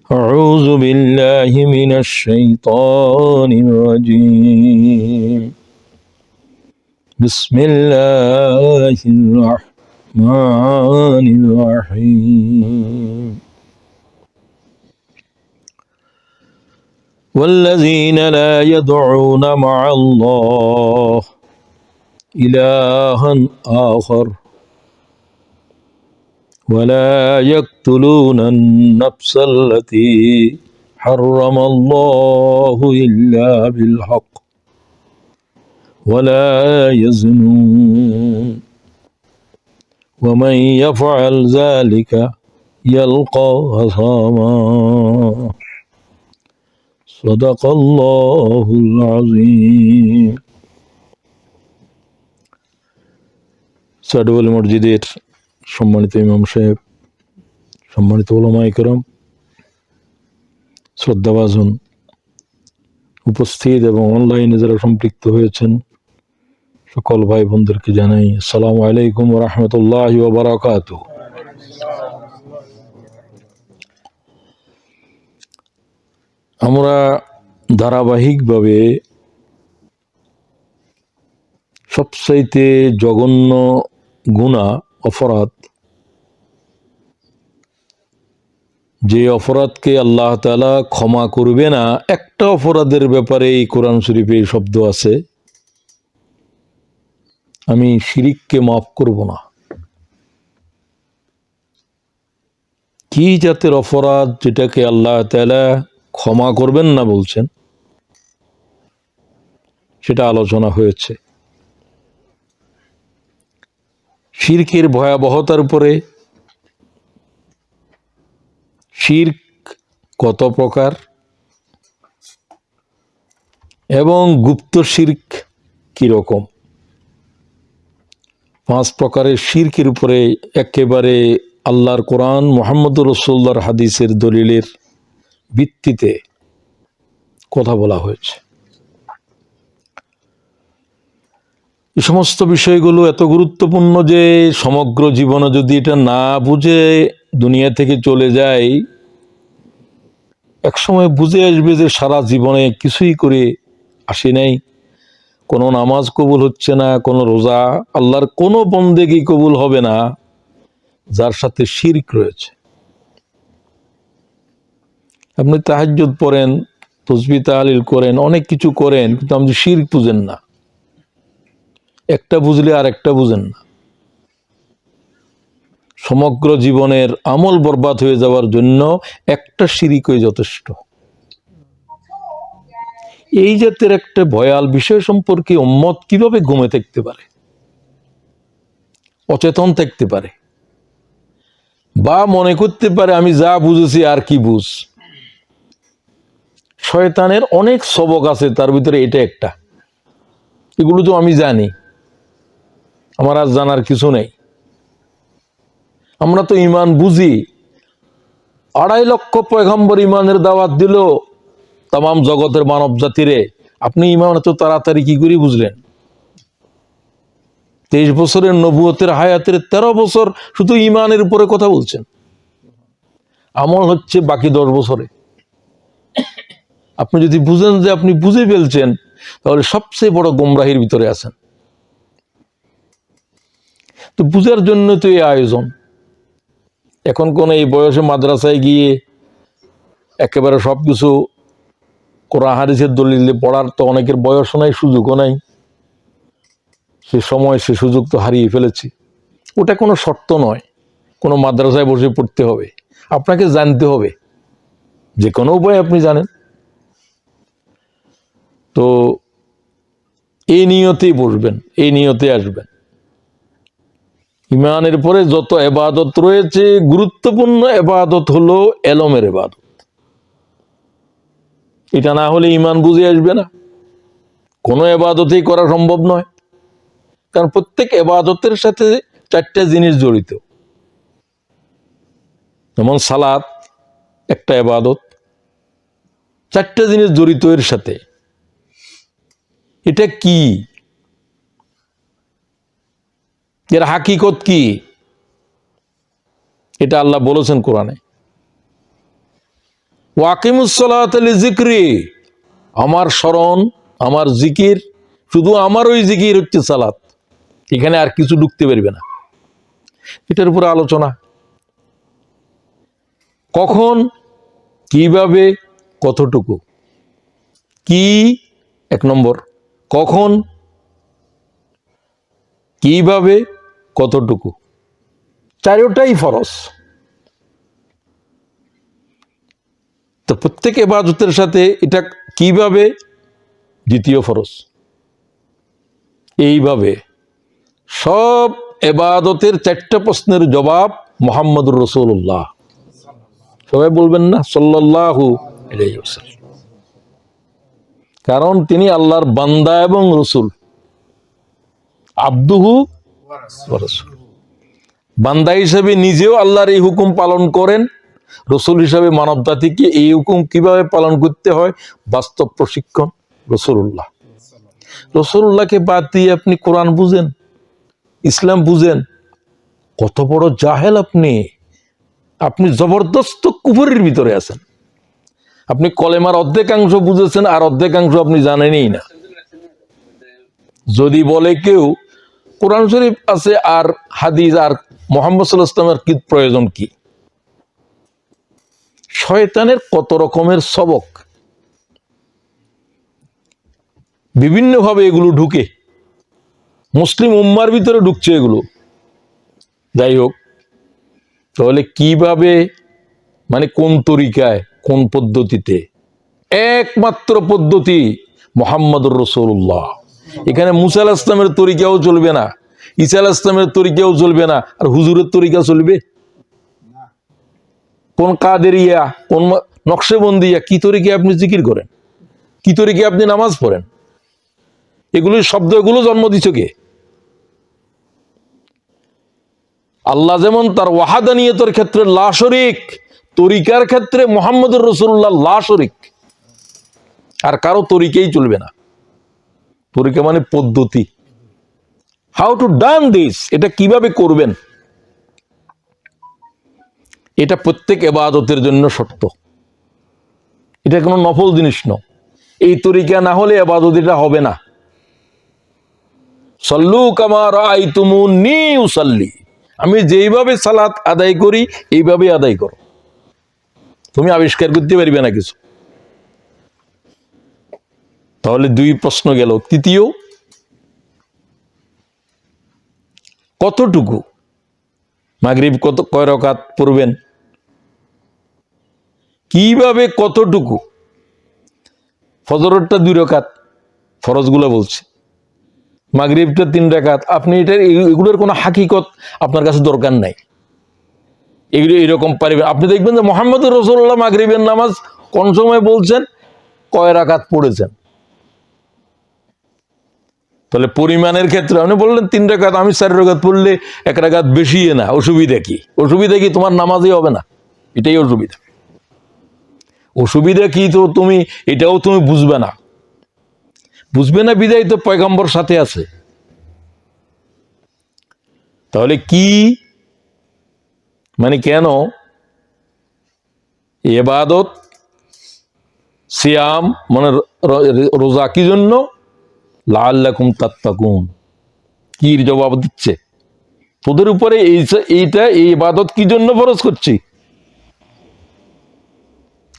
أعوذ بالله من الشيطان الرجيم بسم الله الرحمن الرحيم والذين لا يدعون مع الله إلها آخر ولا يقتلون النفس التي حرم الله إلا بالحق ولا يزنون ومن يفعل ذلك يلقى أثاما صدق الله العظيم সাডওয়াল মসজিদের সম্মানিত ইমাম সাহেব, সম্মানিত উলামায়ে কেরাম, শ্রদ্ধাভাজন উপস্থিত এবং অনলাইনে যারা সম্পৃক্ত হয়েছেন সকল ভাই বোনদেরকে জানাই আসসালামু আলাইকুম ওয়া রাহমাতুল্লাহি ওয়া বারাকাতুহু। আমরা ধারাবাহিকভাবে সবচাইতে জঘন্য গুনাহ, অপরাধ, যে অপরাধকে আল্লাহ তাআলা ক্ষমা করবে না, একটা অপরাধের ব্যাপারে এই কোরআন শরীফে এই শব্দ আছে, আমি শিরিককে মাফ করব না। কি জাতের অপরাধ যেটাকে আল্লাহ তাআলা ক্ষমা করবেন না বলছেন, সেটা আলোচনা হয়েছে। শিরকের ভয়াবহতার উপরে, শিরক কত প্রকার এবং গুপ্ত শিরক কিরকম, 5 প্রকারের শিরকের উপরে একেবারে আল্লাহর কোরআন, মুহাম্মদুর রাসূলুল্লাহর হাদিসের দলিলের ভিত্তিতে কথা বলা হয়েছে। এই সমস্ত বিষয়গুলো এত গুরুত্বপূর্ণ যে সমগ্র জীবনে যদি এটা না বুঝে দুনিয়া থেকে চলে যায়, একসময় বুঝে আসবে যে সারা জীবনে কিছুই করে আসি নাই, কোনো নামাজ কবুল হচ্ছে না, কোনো রোজা, আল্লাহর কোনো বন্দেগী কবুল হবে না যার সাথে শিরক রয়েছে। আপনি তাহাজ্জুদ পড়েন, তাসবিহ তাহলিল করেন, অনেক কিছু করেন, কিন্তু আপনি শিরক বুঝেন না। একটা বুঝলে আর একটা বুঝেন না। সমগ্র জীবনের আমল বরবাদ হয়ে যাওয়ার জন্য একটা শিরকই যথেষ্ট। এই জাতের একটা ভয়াল বিষয় সম্পর্কে উম্মত কিভাবে ঘুমে থাকতে পারে, অচেতন থাকতে পারে, বা মনে করতে পারে আমি যা বুঝেছি আর কি বুঝ। শয়তানের অনেক সবক আছে, তার ভিতরে এটা একটা। এগুলো তো আমি জানি, আমার আর জানার কিছু নেই। আমরা তো ঈমান বুঝি। 2.5 লক্ষ পয়গম্বর ঈমানের দাওয়াত দিল তামাম জগতের মানব জাতিরে, আপনি ঈমান এত তাড়াতাড়ি কি করে বুঝলেন? 23 বছরের নবুয়তের হায়াতের 13 বছর শুধু ঈমানের উপরে কথা বলছেন, আমল হচ্ছে বাকি 10 বছরে। আপনি যদি বুঝেন যে আপনি বুঝে ফেলছেন, তাহলে সবচেয়ে বড় গোমরাহির ভিতরে আছেন। তো বুঝার জন্য তো এই আয়োজন। এখন কোন এই বয়সে মাদ্রাসায় গিয়ে একেবারে সবকিছু কোরআন হাদিসের দলিলে পড়ার তো অনেকের বয়সও নাই, সুযোগও নাই। সে সময় সে সুযোগ তো হারিয়ে ফেলেছি। ওটা কোনো শর্ত নয়, কোনো মাদ্রাসায় বসে পড়তে হবে। আপনাকে জানতে হবে, যে কোনো উপায় আপনি জানেন। তো এই নিয়তেই বসবেন, এই নিয়তে আসবেন। ঈমানের পরে যত ইবাদত রয়েছে, গুরুত্বপূর্ণ ইবাদত হলো এলমের ইবাদত। এটা না হলে ঈমান বুঝে আসবে না, কোনো ইবাদতই করা সম্ভব নয়। কারণ প্রত্যেক ইবাদতের সাথে 4টা জিনিস জড়িত। যেমন সালাত একটা ইবাদত, 4টা জিনিস জড়িত এর সাথে। এটা কি, এর হাকিকত কি, এটা আল্লাহ বলেছেন কোরআনে। ওয়াকিমুস সালাতা লিযিকরি, আমার স্মরণ, আমার জিকির, শুধু আমার ওই জিকির হচ্ছে সালাত, এখানে আর কিছু ঢুকতে পারবে না। এটার উপরে আলোচনা। কখন, কিভাবে, কতটুকু। কি এক নম্বর, কখন, কিভাবে, কতটুকু, চারোটাই ফরজ। তো প্রত্যেক ইবাদতের সাথে এটা কিভাবে দ্বিতীয় ফরজ। এইভাবে সব ইবাদতের চারটা প্রশ্নের জবাব মুহাম্মদুর রাসূলুল্লাহ। সবাই বলবেন না সাল্লাল্লাহু আলাইহি ওয়াসাল্লাম, কারণ তিনি আল্লাহর বান্দা এবং রসুল। আব্দুহু ওয়া রাসূলুহু, বান্দা হিসেবে নিজেও আল্লাহর এই হুকুম পালন করেন, রসুল হিসাবে মানব জাতিকে এই হুকুম কিভাবে পালন করতে হয় বাস্তব প্রশিক্ষণ রাসূলুল্লাহ। রাসূলুল্লাহকে বাদ দিয়ে আপনি কোরআন বুঝেন, ইসলাম বুঝেন, কত বড় জাহেল আপনি। আপনি জবরদস্ত কুফরের ভিতরে আছেন। আপনি কলেমার অর্ধেকাংশ বুঝেছেন আর অর্ধেকাংশ আপনি জানেনই না। যদি বলে কেউ কোরআন শরীফ আছে আর হাদিস আর মুহাম্মদ সাল্লাল্লাহু আলাইহি ওয়াসাল্লামের কি প্রয়োজন, কি? শয়তানের কত রকমের সবক, বিভিন্নভাবে এগুলো ঢুকে, মুসলিম উম্মার ভিতরে ঢুকছে এগুলো। যাই হোক, তাহলে কিভাবে, মানে কোন তরিকায়, কোন পদ্ধতিতে? একমাত্র পদ্ধতি মুহাম্মদুর রাসূলুল্লাহ। এখানে মুসা আলাইহিস সালামের তরিকাও চলবে না, ঈসা আলাইহিস সালামের তরিকাও চলবে না, আর হুজুরের তরিকা চলবে? কোন কাদেরিয়া, কোন নকশবন্দিয়া, কি তরিকায় আপনি জিকির করেন, কি তরিকায় আপনি নামাজ পড়েন? এগুলোর শব্দ, এগুলো জন্ম দিচ্ছে কে? আল্লাহ যেমন তার ওয়াহাদানিয়তের ক্ষেত্রে লা শরীক, তরিকার ক্ষেত্রে মুহাম্মদুর রাসূলুল্লাহ লা শরীক। আর কারো তরিকাই চলবে না। তরিকা মানে পদ্ধতি, হাউ টু ডান দিস, এটা কিভাবে করবেন, এটা প্রত্যেক ইবাদতের জন্য শর্ত। এটা কোনো নফল জিনিস নয়। এই তরিকা না হলে ইবাদত এটা হবে না। সাল্লু কামা রাআইতুমুনি উসাল্লি, আমি যেইভাবে সালাত আদায় করি এইভাবে আদায় করো। তুমি আবিষ্কার করতে পারবে না কিছু। তাহলে দুই প্রশ্ন গেল। তৃতীয়, কতটুকু? মাগরিব কয় রাকাত পড়বেন, কিভাবে, কতটুকু? ফজরেরটা 2 রাকাত, ফরজগুলো বলছে। মাগরিবটা 3 রাকাত। আপনি এগুলোর কোনো হাকিকত আপনার কাছে দরকার নাই। এগুলো এরকম পারবেন। আপনি দেখবেন যে মুহাম্মদুর রাসূলুল্লাহ মাগরিবের নামাজ কোন সময় বলছেন, কয় রাকাত পড়েছেন। তাহলে পরিমাণের ক্ষেত্রে আপনি বললেন 3 রাকাত, আমি 4 রাকাত পড়লে 1 রাকাত বেশি না, অসুবিধা কি? অসুবিধা কি? তোমার নামাজই হবে না, এটাই অসুবিধা। অসুবিধা কি তো তুমি এটাও তুমি বুঝবে না। বুঝবে না বিদায় তো পয়গম্বর সাথে আছে। তাহলে কি, মানে কেন ইবাদত, সিয়াম মানে রোজা কি জন্য? লাআল্লাকুম তাত্তাকুন। কি জবাব দিচ্ছে? তোদের উপরে এইটা, এই ইবাদত কি জন্য ফরজ করছি?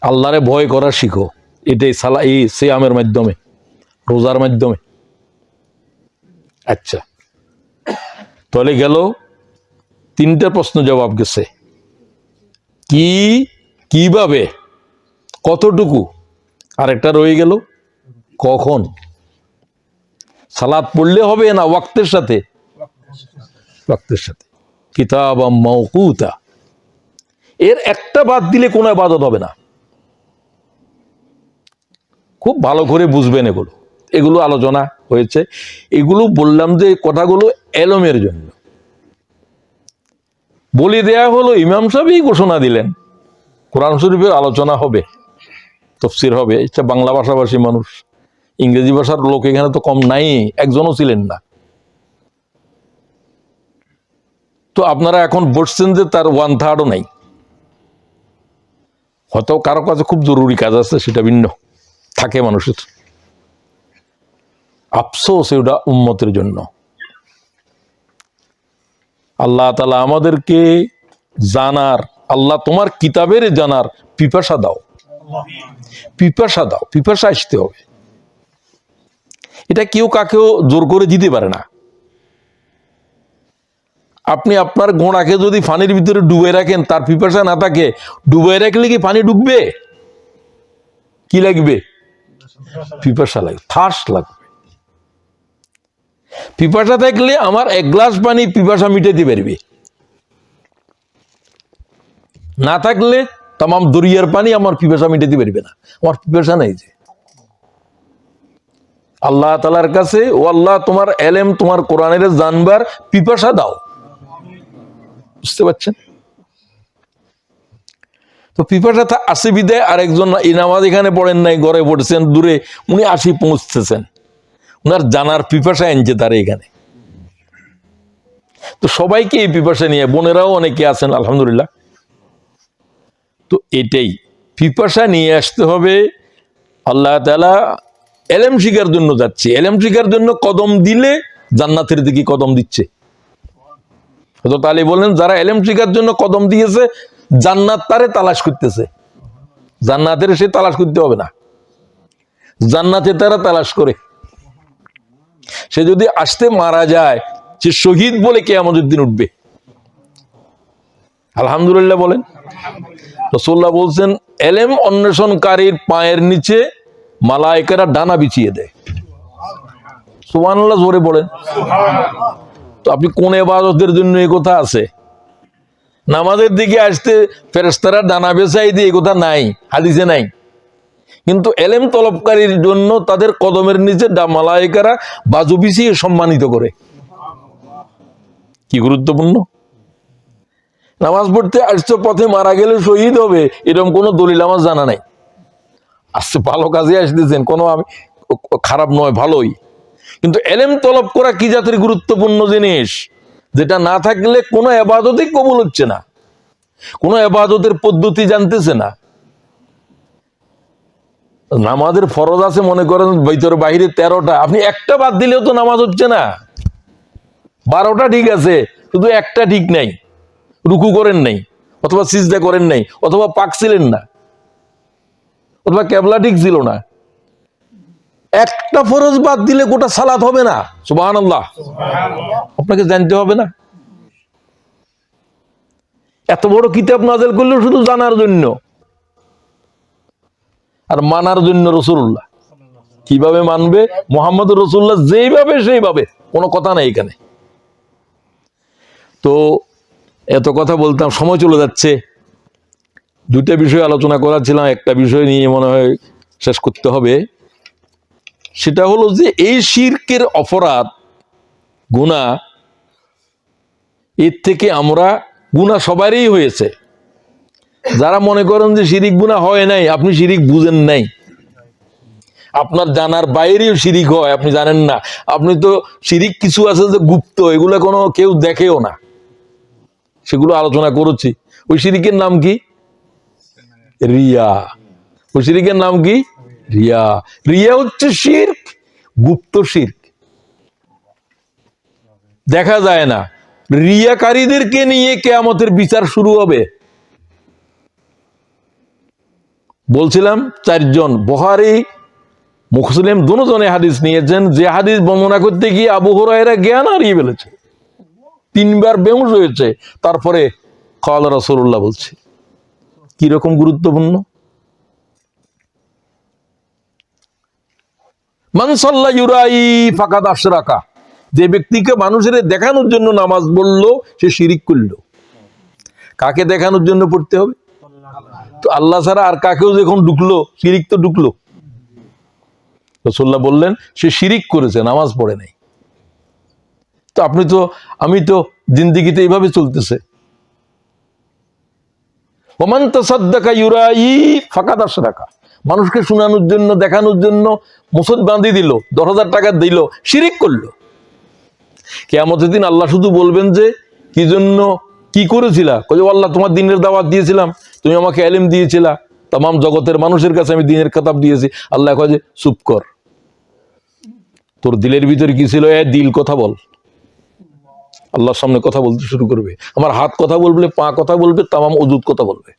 আল্লাহরে ভয় করা শিখো। এটাই এই সিয়ামের মাধ্যমে, রোজার মাধ্যমে। আচ্ছা, তাহলে গেল 3টা প্রশ্ন জবাব গেছে। কি, কিভাবে, কতটুকু, আর একটা রয়ে গেল কখন। সালাত পড়লে হবে না ওয়াক্তের সাথে? ওয়াক্তের সাথে। কিতাবাম মাওকুতা, এর একটা বাদ দিলে কোনো ইবাদত হবে না। খুব ভালো করে বুঝবেন এগুলো। এগুলো আলোচনা হয়েছে। এগুলো বললাম যে কথাগুলো এলমের জন্য বলে দেয়া হলো। ইমাম সাহেবই ঘোষণা দিলেন কোরআন শরীফের আলোচনা হবে, তাফসীর হবে। এটা বাংলা ভাষাভাষী মানুষ, ইংরেজি ভাষার লোক এখানে তো কম নাই, একজনও ছিলেন না। তো আপনারা এখন বসছেন যে তার 1/3ও নাই। হয়তো কারো কাছে খুব জরুরি কাজ আছে, সেটা ভিন্ন, থাকে মানুষের। আফসোস ওটা উম্মতের জন্য। আল্লাহ তাআলা আমাদেরকে জানার, আল্লাহ তোমার কিতাবের জানার পিপাসা দাও, পিপাসা দাও, পিপাসা আসতে হবে। এটা কেউ কাকেও জোর করে দিতে পারে না। আপনি আপনার ঘোড়াকে যদি পানির ভিতরে ডুবে রাখেন, তার পিপাসা না থাকে, ডুবে রাখলে কি পানি ডুববে? কি লাগবে? পিপাসা লাগবে, থার্স লাগবে। পিপাসা থাকলে আমার এক গ্লাস পানি পিপাসা মিটাতে পারবে, না থাকলে তামাম দরিয়ার পানি আমার পিপাসা মিটাতে পারবে না। আমার পিপাসা নাই যে। আল্লাহ তাআলার কাছে, ও আল্লাহ তোমার এলেম, তোমার কোরআনের জানবার পিপাসা দাও। বুঝতে পারছেন? তো পিপাসা আছে বিদায় আরেকজন এই নামাজ এখানে পড়েন নাই, ঘরে পড়ছেন দূরে, উনি আসি পৌঁছতেছেন, উনার জানার পিপাসা আনছে তার এখানে। তো সবাইকে এই পিপাসা নিয়ে, বোনেরাও অনেকে আছেন আলহামদুলিল্লাহ। তো এটাই পিপাসা নিয়ে আসতে হবে। আল্লাহ তাআলা এলেম শিখার জন্য যাচ্ছে, এলেম শিখার জন্য কদম দিলে জান্নাতের দিকে কদম দিচ্ছে। হযরত আলী বললেন, যারা এলেম শিখার জন্য কদম দিয়েছে, জান্নাত তারে তালাশ করতেছে। জান্নাতের সে তালাশ করতে হবে না, জান্নাতে তারা তালাশ করে। সে যদি আসতে মারা যায়, সে শহীদ বলে কিয়ামতের দিন উঠবে। আলহামদুলিল্লাহ বলেন। রাসূলুল্লাহ বলছেন, এলেম অন্বেষণকারীর পায়ের নিচে মালায়েকারা ডানা বিছিয়ে দেয়। সুবহানাল্লাহ জোরে বলেন। তো আপনি কোন ইবাদতের জন্য এই কথা আছে? নামাজের দিকে আসতে ফেরেশতারা ডানা বিছাই দিয়ে, এই কথা নাই, হাদিসে নাই। কিন্তু এলেম তলবকারীর জন্য তাদের কদমের নিচে মালায়েকারা বাজু বিছিয়ে সম্মানিত করে। কি গুরুত্বপূর্ণ! নামাজ পড়তে আসছে, পথে মারা গেলে শহীদ হবে এরকম কোন দলিল আমার জানা নাই। আসছে ভালো কাজে আসতেছেন, কোনো আমি খারাপ নয়, ভালোই। কিন্তু এলেম তলব করা কি জাতের গুরুত্বপূর্ণ জিনিস, যেটা না থাকলে কোনো ইবাদতই কবুল হচ্ছে না, কোনো ইবাদতের পদ্ধতি জানতেছে না। নামাজের ফরজ আছে মনে করেন ভিতরে বাহিরে 13টা, আপনি একটা বাদ দিলেও তো নামাজ হচ্ছে না। 12টা ঠিক আছে, শুধু একটা ঠিক নাই, রুকু করেন নাই, অথবা সিজদা করেন নাই, অথবা পাক ছিলেন না, অথবা কেবলা ঠিক ছিল না। একটা ফরজ বাদ দিলে গোটা সালাত হবে না। সুবহানাল্লাহ। আপনাকে জানতে হবে না? এত বড় কিতাব নাযিল করলো শুধু জানার জন্য আর মানার জন্য। রাসূলুল্লাহ কিভাবে মানবে? মুহাম্মদুর রাসূলুল্লাহ যেইভাবে সেইভাবে, কোনো কথা নাই এখানে। তো এত কথা বলতাম, সময় চলে যাচ্ছে। দুইটা বিষয় আলোচনা করার ছিলাম, একটা বিষয় নিয়ে মনে হয় শেষ করতে হবে। সেটা হলো যে এই শিরকের অপরাধ, গুনাহ, এর থেকে আমরা, গুনাহ সবারই হয়েছে। যারা মনে করেন যে শিরিক গুনাহ হয় নাই, আপনি শিরিক বুঝেন নাই। আপনার জানার বাইরেও শিরিক হয়, আপনি জানেন না। আপনি তো শিরিক কিছু আছে যে গুপ্ত, এগুলো কোনো কেউ দেখেও না, সেগুলো আলোচনা করেছি। ওই শিরিকের নাম কি? রিয়া। ওই শিরিকের নাম কি? রিয়া। রিয়া হচ্ছে শিরক, গুপ্ত শিরক, দেখা যায় না। রিয়াকারীদেরকে নিয়ে কিয়ামতের বিচার শুরু হবে। বলছিলাম 4 জন, বুখারী মুসলিম দুজনে হাদিস নিয়েছেন, যে হাদিস বর্ণনা করতে গিয়ে আবু হুরায়রা জ্ঞান হারিয়ে ফেলেছে, 3 বার বেহুশ হয়েছে, তারপরে ক্বালা রাসূলুল্লাহ বলছে। কিরকম গুরুত্বপূর্ণ! মান সাল্লা ইউরাই ফাকাদ আশরাকা, যে ব্যক্তিকে মানুষের দেখানোর জন্য নামাজ পড়লো, সে শিরিক করলো। কাকে দেখানোর জন্য পড়তে হবে? তো আল্লাহ ছাড়া আর কাকেও যখন ঢুকলো, শিরিক তো ঢুকলো। রাসূলুল্লাহ বললেন সে শিরিক করেছে, নামাজ পড়ে নাই। তো আপনি তো, আমি তো জিন্দেগিতে এইভাবে চলতেছে। ওমান তাসাদ্দাকা ইউরাই ফাকাদ আশরাকা, মানুষকে শোনানোর জন্য, দেখানোর জন্য মুসদ বাঁধি দিল, 10,000 টাকা দিল, শিরিক করলো। কিয়ামতের দিন আল্লাহ শুধু বলবেন যে কি জন্য, কি করেছিলা? কই আল্লাহ তোমার দ্বীনের দাওয়াত দিয়েছিলাম, তুমি আমাকে ইলম দিয়েছিলা, তাম জগতের মানুষের কাছে আমি দিনের খেতাব দিয়েছি। আল্লাহ কয় যে চুপ কর, তোর দিলের ভিতরে কি ছিল? দিল কথা বল। আল্লাহর সামনে কথা বলতে শুরু করবে, আমার হাত কথা বলবে, পা কথা বলবে, তামাম অজুদ কথা বলবে।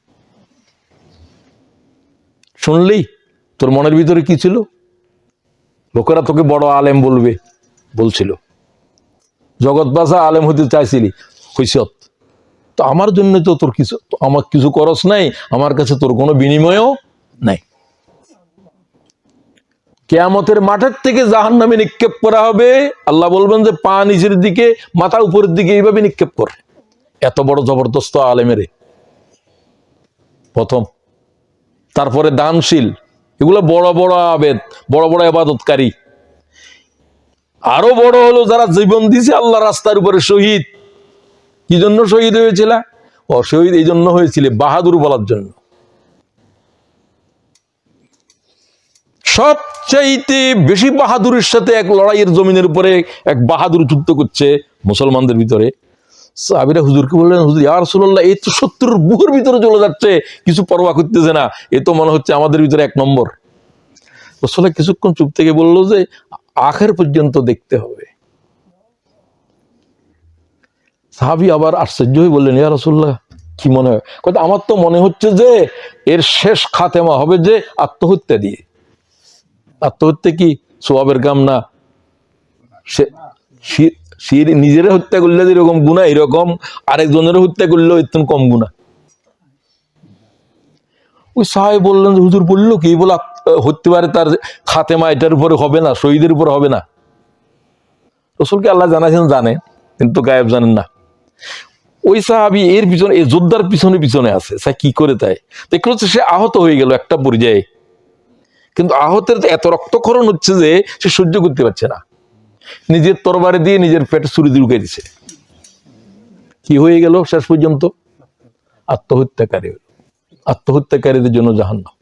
শুনলেই তোর মনের ভিতরে কি ছিল? লোকেরা তোকে বড় আলেম বলবে, বলছিল, জগৎ বাসা আলেম হতে চাইছিলি, হইছত। তো আমার জন্য তো তোর কিছু, আমার কিছু করস নাই, আমার কাছে তোর কোনো বিনিময়ও নাই। কিয়ামতের মাঠের থেকে জাহান্নামে নিক্ষেপ করা হবে। আল্লাহ বলবেন যে পা নিচের দিকে, মাথা উপরের দিকে, এইভাবে নিক্ষেপ কর। এত বড় জবরদস্ত আলেমের প্রথম। তারপরে দানশীল, এগুলো বড় বড় আবেদ, বড় বড় ইবাদতকারী। আরো বড় হলো যারা জীবন দিছে আল্লাহ রাস্তার উপরে, শহীদ। কি জন্য শহীদ হয়েছিল? শহীদ এই জন্য হয়েছিল, বাহাদুর বলার জন্য। সবচাইতে বেশি বাহাদুরের সাথে এক লড়াইয়ের জমিনের উপরে এক বাহাদুর যুদ্ধ করছে মুসলমানদের ভিতরে। সাহাবীরা হুজুরকে বললেন, হুজুর ইয়া রাসূলুল্লাহ, এই তো শত্রুর বুকের ভিতরে চলে যাচ্ছে, কিছু পরোয়া করতেছে না, এ তো মনে হচ্ছে আমাদের ভিতরে এক নম্বর। রাসূল কিছুক্ষণ চুপ থেকে বলল যে আখের পর্যন্ত দেখতে হবে। সাহাবী আবার আশ্চর্য হয়ে বললেন, ইয়া রাসূলুল্লাহ কি মনে হয়? আমার তো মনে হচ্ছে যে এর শেষ খাতেমা হবে যে আত্মহত্যা দিয়ে। আত্মহত্যা কি সওয়াবের কাম না? সে নিজের হত্যা করলে যেরকম গুনাহ, এরকম আরেকজনের হত্যা করলেও একটু কম গুনাহ। ওই সাহাবী বললেন, হুজুর বললো কি, বলে হতে পারে তার খাতেমা এটার উপরে হবে না, শহীদের উপরে হবে না। রাসূলকে আল্লাহ জানাইছেন, জানে, কিন্তু গায়েব জানেন না। ওই সাহাবী এর পিছনে, এই যোদ্ধার পিছনে পিছনে আছে, কি করে তাই দেখলো সে আহত হয়ে গেল একটা পর্যায়ে, কিন্তু আহতের এত রক্তক্ষরণ হচ্ছে যে সে সহ্য করতে পারছে না, নিজের তরবারি দিয়ে নিজের পেটে ছুরি ঢুকিয়ে দিছে। কি হয়ে গেল শেষ পর্যন্ত? আত্মহত্যাকারী হলো। আত্মহত্যাকারীদের জন্য জাহান্নাম।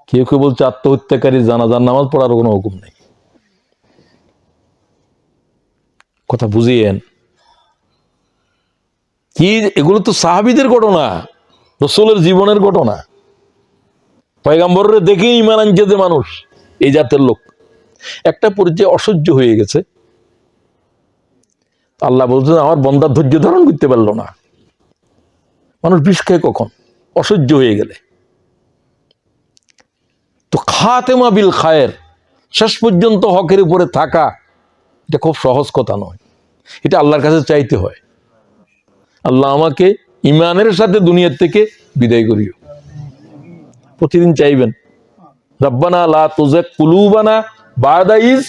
কেউ কেউ বলছে আত্মহত্যাকারী জানাজার নামাজ পড়ার কোনো হুকুম নেই। কথা বুঝিয়েন কি? এগুলো তো সাহাবীদের ঘটনা, রাসূলের জীবনের ঘটনা। পয়গম্বরের দেখেই ঈমান আনছে যে মানুষ, এই জাতের লোক। একটা পর্যায়ে অসহ্য হয়ে গেছে, আল্লাহ বলছেন আমার বান্দা ধৈর্য ধারণ করতে পারলো না। মানুষ বিষ খায় কখন? অসহ্য হয়ে গেলে। তো খাতেমা বিল খায়ের, শেষ পর্যন্ত হকের উপরে থাকা, এটা খুব সহজ কথা নয়। এটা আল্লাহর কাছে চাইতে হয়, আল্লাহ আমাকে ইমানের সাথে দুনিয়ার থেকে বিদায় করিও। প্রতিদিন চাইবেন, রব্বানা লা তুযিগ কুলুবানা বা'দা ইয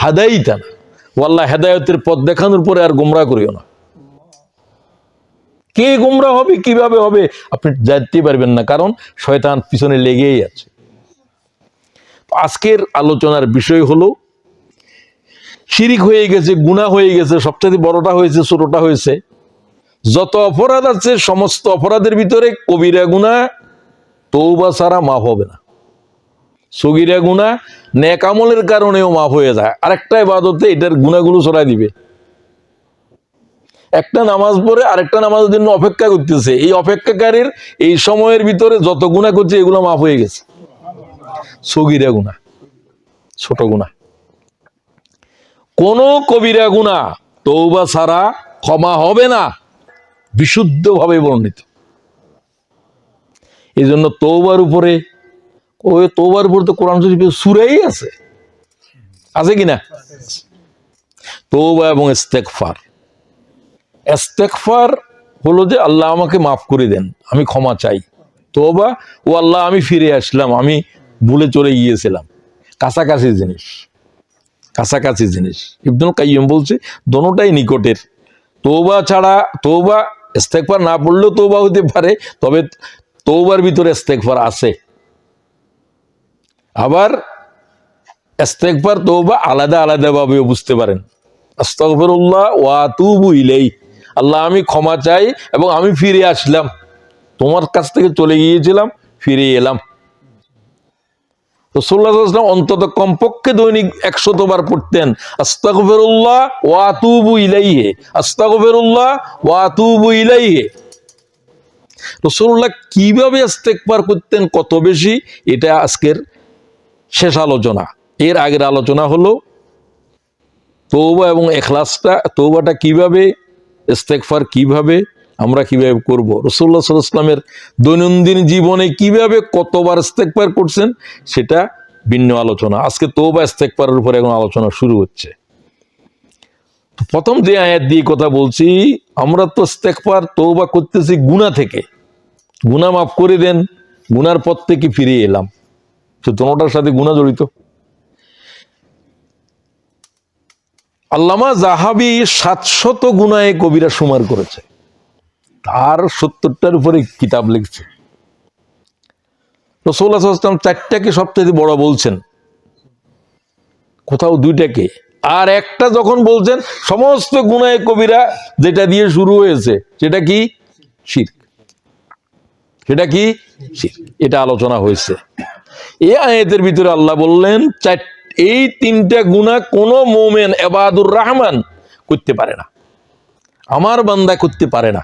হাদাইতানা, ও আল্লাহ হেদায়েতের পথ দেখানোর পরে আর গোমরাহ করিও না। কে গোমরাহ হবে, কিভাবে হবে আপনি জানতে পারবেন না, কারণ শয়তান পিছনে লেগেই আছে। আজকের আলোচনার বিষয় হলো শিরিক হয়ে গেছে, গুনাহ হয়ে গেছে, সবচেয়ে বড়টা হয়েছে, ছোটটা হয়েছে। যত অপরাধ আছে সমস্ত অপরাধের ভিতরে কবিরা গুনাহ তওবা ছাড়া মাফ হবে না। সগীরা গুনাহ নেক আমলের কারণেও মাফ হয়ে যায়, আরেকটা ইবাদতে এটার গুনাহগুলো ছড়াই দিবে। একটা নামাজ পড়ে আরেকটা নামাজের জন্য অপেক্ষা করতেছে, এই অপেক্ষাকারীর এই সময়ের ভিতরে যত গুনাহ করছে এগুলো মাফ হয়ে গেছে। সগীরা গুনাহ, ছোট গুনাহ। কোন কবিরা গুনাহ তওবা ছাড়া ক্ষমা হবে না, বিশুদ্ধভাবে বর্ণিত। এই জন্য তওবার উপরে, ওই তওবার উপর তো কোরআন শরীফে সূরাই আছে, আছে কিনা? তওবা এবং ইস্তেগফার। ইস্তেগফার হলো যে আল্লাহ আমাকে মাফ করে দেন, আমি ক্ষমা চাই। তওবা, ও আল্লাহ আমি ফিরে আসলাম, আমি ভুলে চলে গিয়েছিলাম। কাছাকাছি জিনিস, কাছাকাছি জিনিস। ইবনুল কাইয়্যিম বলছে দোনোটাই নিকটের। তওবা ছাড়া, তওবা ইস্তেগফার না পড়লেও তওবা হতে পারে, তবে তওবার ভিতরে ইস্তেগফার আছে। আবার ইস্তেগফার তওবা আলাদা আলাদা ভাবেও বুঝতে পারেন। আস্তাগফিরুল্লাহ ওয়া আতুবু ইলাইহি, আল্লাহ আমি ক্ষমা চাই এবং আমি ফিরে আসলাম, তোমার কাছ থেকে চলে গিয়েছিলাম, ফিরে এলাম। রাসূলুল্লাহ সাল্লাল্লাহু আলাইহি ওয়াসাল্লাম অন্তত কমপক্ষে দৈনিক 100 বার পড়তেন আস্তাগফিরুল্লাহ ওয়া আতুবু ইলাইহি, আস্তাগফিরুল্লাহ ওয়া আতুবু ইলাইহি। রাসূলুল্লাহ কিভাবে ইস্তেগফার করতেন কত বেশি, এটা আজকের শেষ আলোচনা। এর আগের আলোচনা হলো তওবা এবং ইখলাসটা, তওবাটা কিভাবে, ইস্তেগফার কিভাবে, আমরা কিভাবে করব। রাসূলুল্লাহ সাল্লাল্লাহু আলাইহি ওয়াসাল্লামের দৈনন্দিন জীবনে কিভাবে কতবার ইস্তেগফার করছেন সেটা ভিন্ন আলোচনা। আজকে তওবা ইস্তেগফারের উপরে এখন আলোচনা শুরু হচ্ছে। প্রথম যে আয়াত দিয়ে কথা বলছি, আমরা তো ইস্তেগফার তওবা করতেছি গুনাহ থেকে, গুনাহ মাফ করে দেন, গুনার পথ থেকে ফিরে এলাম, তো দুটোটার সাথে গুনাহ জড়িত। আল্লামা যাহাবী 700 গুনাহে কবিরা সুমার করেছে, তার 70টার উপরে কিতাব লিখছে। রাসূলুল্লাহ সাল্লাল্লাহু আলাইহি ওয়াসাল্লাম 4টাকে সবচেয়ে বড় বলছেন, কোথাও 2টাকে, আর একটা যখন বলছেন সমস্ত গুনাহে কবিরা যেটা দিয়ে শুরু হয়েছে সেটা কি? শিরক। সেটা কি? শিরক। এটা আলোচনা হয়েছে। এই আয়াতের ভিতরে আল্লাহ বললেন এই 3টা গুনাহ কোন মুমিন ইবাদুর রহমান করতে পারে না, আমার বান্দা করতে পারে না,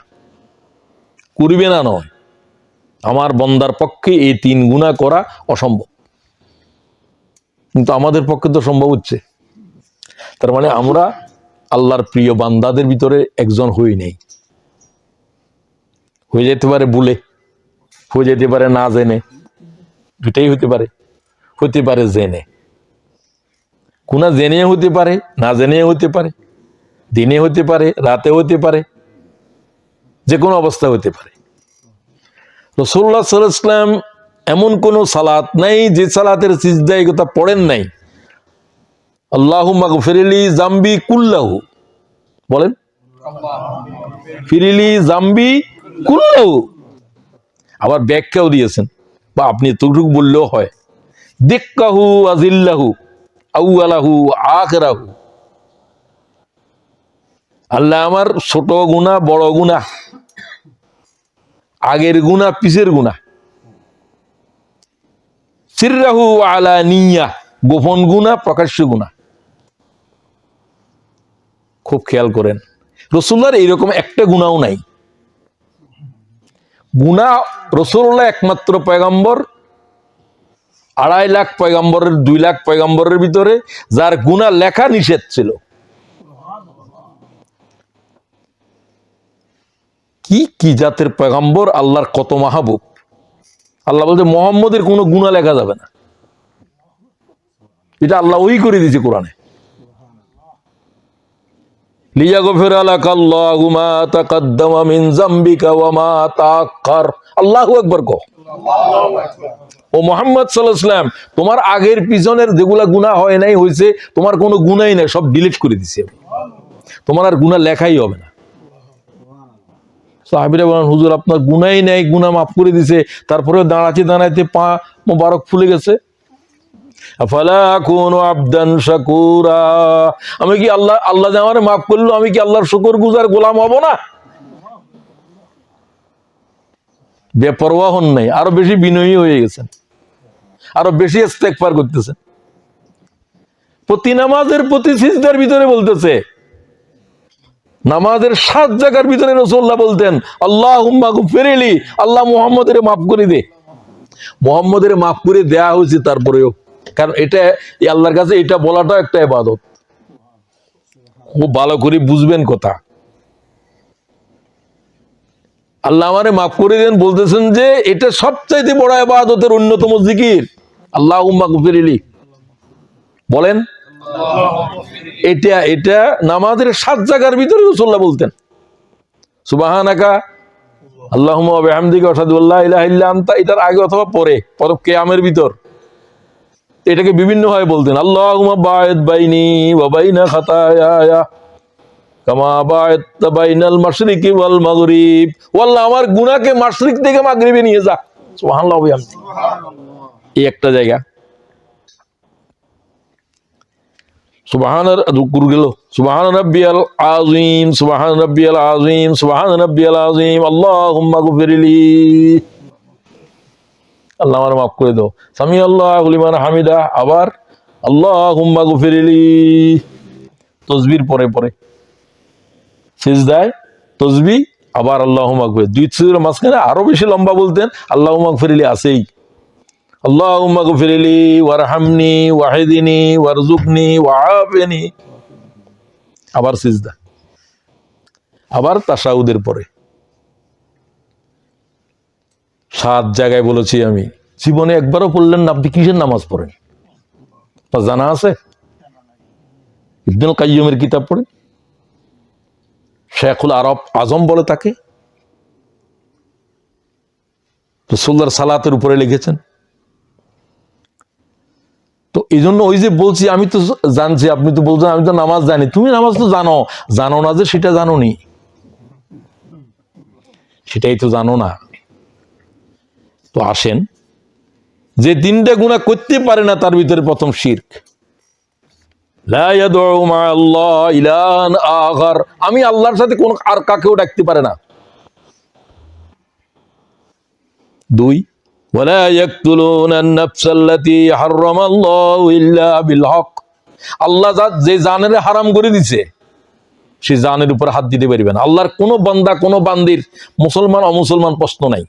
করবে না নয়, আমার বান্দার পক্ষে এই 3 গুনাহ করা অসম্ভব। কিন্তু আমাদের পক্ষে তো সম্ভব হচ্ছে। তার মানে আমরা আল্লাহর প্রিয় বান্দাদের ভিতরে একজন হই নাই। হয়ে যেতে পারে ভুলে, হয়ে যেতে পারে না জেনে, দুটাই হতে পারে। হতে পারে জেনে, গুনাহ জেনে হতে পারে, না জেনে হতে পারে, দিনে হতে পারে, রাতে হতে পারে, যে কোনো অবস্থা হতে পারে। রাসূলুল্লাহ সাল্লাল্লাহু আলাইহি ওয়াসাল্লাম এমন কোন সালাত নাই যে সালাতের সিজদায় কথা পড়েন নাই আল্লাহুম্মা গফিরলি জামবি কুল্লাহু, বলেন ফিরিলি জামবি কুল্লাহু। আবার ব্যাখ্যাও দিয়েছেন, বা আপনি এতটুকু বললেও হয়, দিক্কাহু আজিল্লাহু আউয়ালাহু আখিরাহু। আল্লাহ আমার ছোট গুনাহ, বড় গুনাহ, আগের গুনাহ, পিছের গুনাহ, সিররাহু আলানিয়া, গোপন গুনাহ, প্রকাশ্য গুনাহ। খুব খেয়াল করেন, রাসূলুল্লাহর এইরকম একটা গুনাহও নাই। গুনাহ রাসূলুল্লাহ একমাত্র পয়গম্বর, 2.5 লাখ পয়গম্বরের 2 লাখ পয়গম্বরের ভিতরে যার গুনাহ লেখা নিষেধ ছিল। কি কি জাতের পয়গম্বর, আল্লাহর কত মাহবুব। আল্লাহ বলতে মুহাম্মদের কোনো গুনাহ লেখা যাবে না, এটা আল্লাহ ওই করে দিয়েছে কোরআনে। লিয়াগফিরা লাকাল্লাহু মা তাকাদ্দামা মিন যামবিকা ওয়া মা তাআক্কার। আল্লাহু আকবার কও। ও মুহাম্মদ সাল্লাল্লাহু আলাইহি ওয়াসাল্লাম, তোমার আগের পিছনের যেগুলা গুনাহ হয় নাই, হইছে, তোমার কোনো গুনাহই নাই, সব ডিলিট করে দিয়েছি আমি, তোমার আর গুনাহ লেখাই হবে না। সাহাবীরা বলেন, হুজুর আপনার গুনাহই নাই, গুনাহ মাফ করে দিয়েছে, তারপরেও দাঁড়াতে দাঁড়াতে পা মোবারক ফুলে গেছে। আফালা আকুনু আবদান শাকুরা, আমি কি আল্লাহ যে আমারে মাফ করলো, আমি কি আল্লাহর শুকরগুজার গোলাম হব না? বেপরোয়া হন নাই, আরো বেশি বিনয়ী হয়ে গেছেন, আরো বেশি ইস্তেগফার করতেছেন। প্রতি নামাজের প্রতি সিজদার ভিতরে বলতেছে, নামাজের 7 জায়গার ভিতরে রাসূলুল্লাহ বলতেন আল্লাহুম্মা গফিরলি, আল্লাহ মুহাম্মদের মাফ করে দে। মুহাম্মদের মাফ করে দেয়া হয়েছে তারপরেও, কারণ এটা আল্লাহর কাছে এটা বলাটা একটা ইবাদত। খুব ভালো করে বুঝবেন কথা। আল্লাহ আমারে মাফ করে দেন বলতেছেন যে এটা সবচাইতে বড় ইবাদতের অন্যতম জিকির, আল্লাহুম্মা গফিরলি। বলেন, এটা নামাজের 7 জায়গার ভিতরে রাসূলুল্লাহ বলতেন। সুবহানাকা আল্লাহুম্মা ওয়া বিহামদিকা আশহাদু আল্লা ইলাহা ইল্লা আনতা, এটার আগে অথবা পরে কিয়ামের ভিতর এটাকে বিভিন্ন ভাবে বলতেন। আল্লাহুম্মা বা'id বাইনি ওয়া বাইনা খাতায়ায়া কামা বা'adতা বাইনাল মাশরিকি ওয়াল মাগরিব। ও আল্লাহ, আমার গুনাহকে মাশরিক থেকে মাগরিবে নিয়ে যা। সুবহানাল্লাহ ওয়া বিহামদি। এই একটা জায়গা। সুবহান রাব্বিয়াল আযীম, সুবহান রাব্বিয়াল আযীম, সুবহান রাব্বিয়াল আযীম, আল্লাহুম্মা গফিরলি, আল্লাহ আমার মাফ করে দাও। সামি আল্লাহু লিমান হামিদা, আবার আল্লাহুম্মা গফিরলি। তাসবির পরে পরে সিজদায় তাসবিহ আবার আল্লাহু আকবার, দুই সুজুদের মাঝখানে আরো বেশি লম্বা বলতেন আল্লাহু আকফিরলি, আছেই আল্লাহুম্মা গফিরলি ওয়ারহামনি ওয়াহিদিনি ওয়ারজুকনি ওয়াআফিনি। আবার সিজদা, আবার তাশাহুদের পরে 7 জায়গায় বলেছি আমি। জীবনে একবারও পড়লেন না, আপনি কিসের নামাজ পড়েন? তা জানা আছে? ইবনুল কাইয়্যিমের কিতাব পড়ে, শেখুল আরব আজম বলে তাকে, রাসূলুল্লাহর সালাতের উপরে লিখেছেন। তো এই জন্য ওই যে বলছি, আমি তো জানছি, আপনি তো বলছেন আমি তো নামাজ জানি, তুমি নামাজ তো জানো, জানো না যে সেটা জানো নি, সেটাই তো জানো না। তো আসেন, যে 3টা গুনাহ করতে পারে না তার ভিতরে প্রথম শিরক। লা ইয়াদউ মা আল্লাহ ইলাহান আখার, আমি আল্লাহর সাথে কোন আর কাকেও ডাকতে পারে না। 2, ওয়ালা ইয়াকতুলুনা আন-নাফসাল্লাতী হারামাল্লাহু ইল্লা বিল হক, আল্লাহ যে জানের হারাম করে দিয়েছে সে জানের উপর হাত দিতে পারবে না। আল্লাহর কোন বান্দা কোন বান্দির, মুসলমান অমুসলমান প্রশ্ন নাই,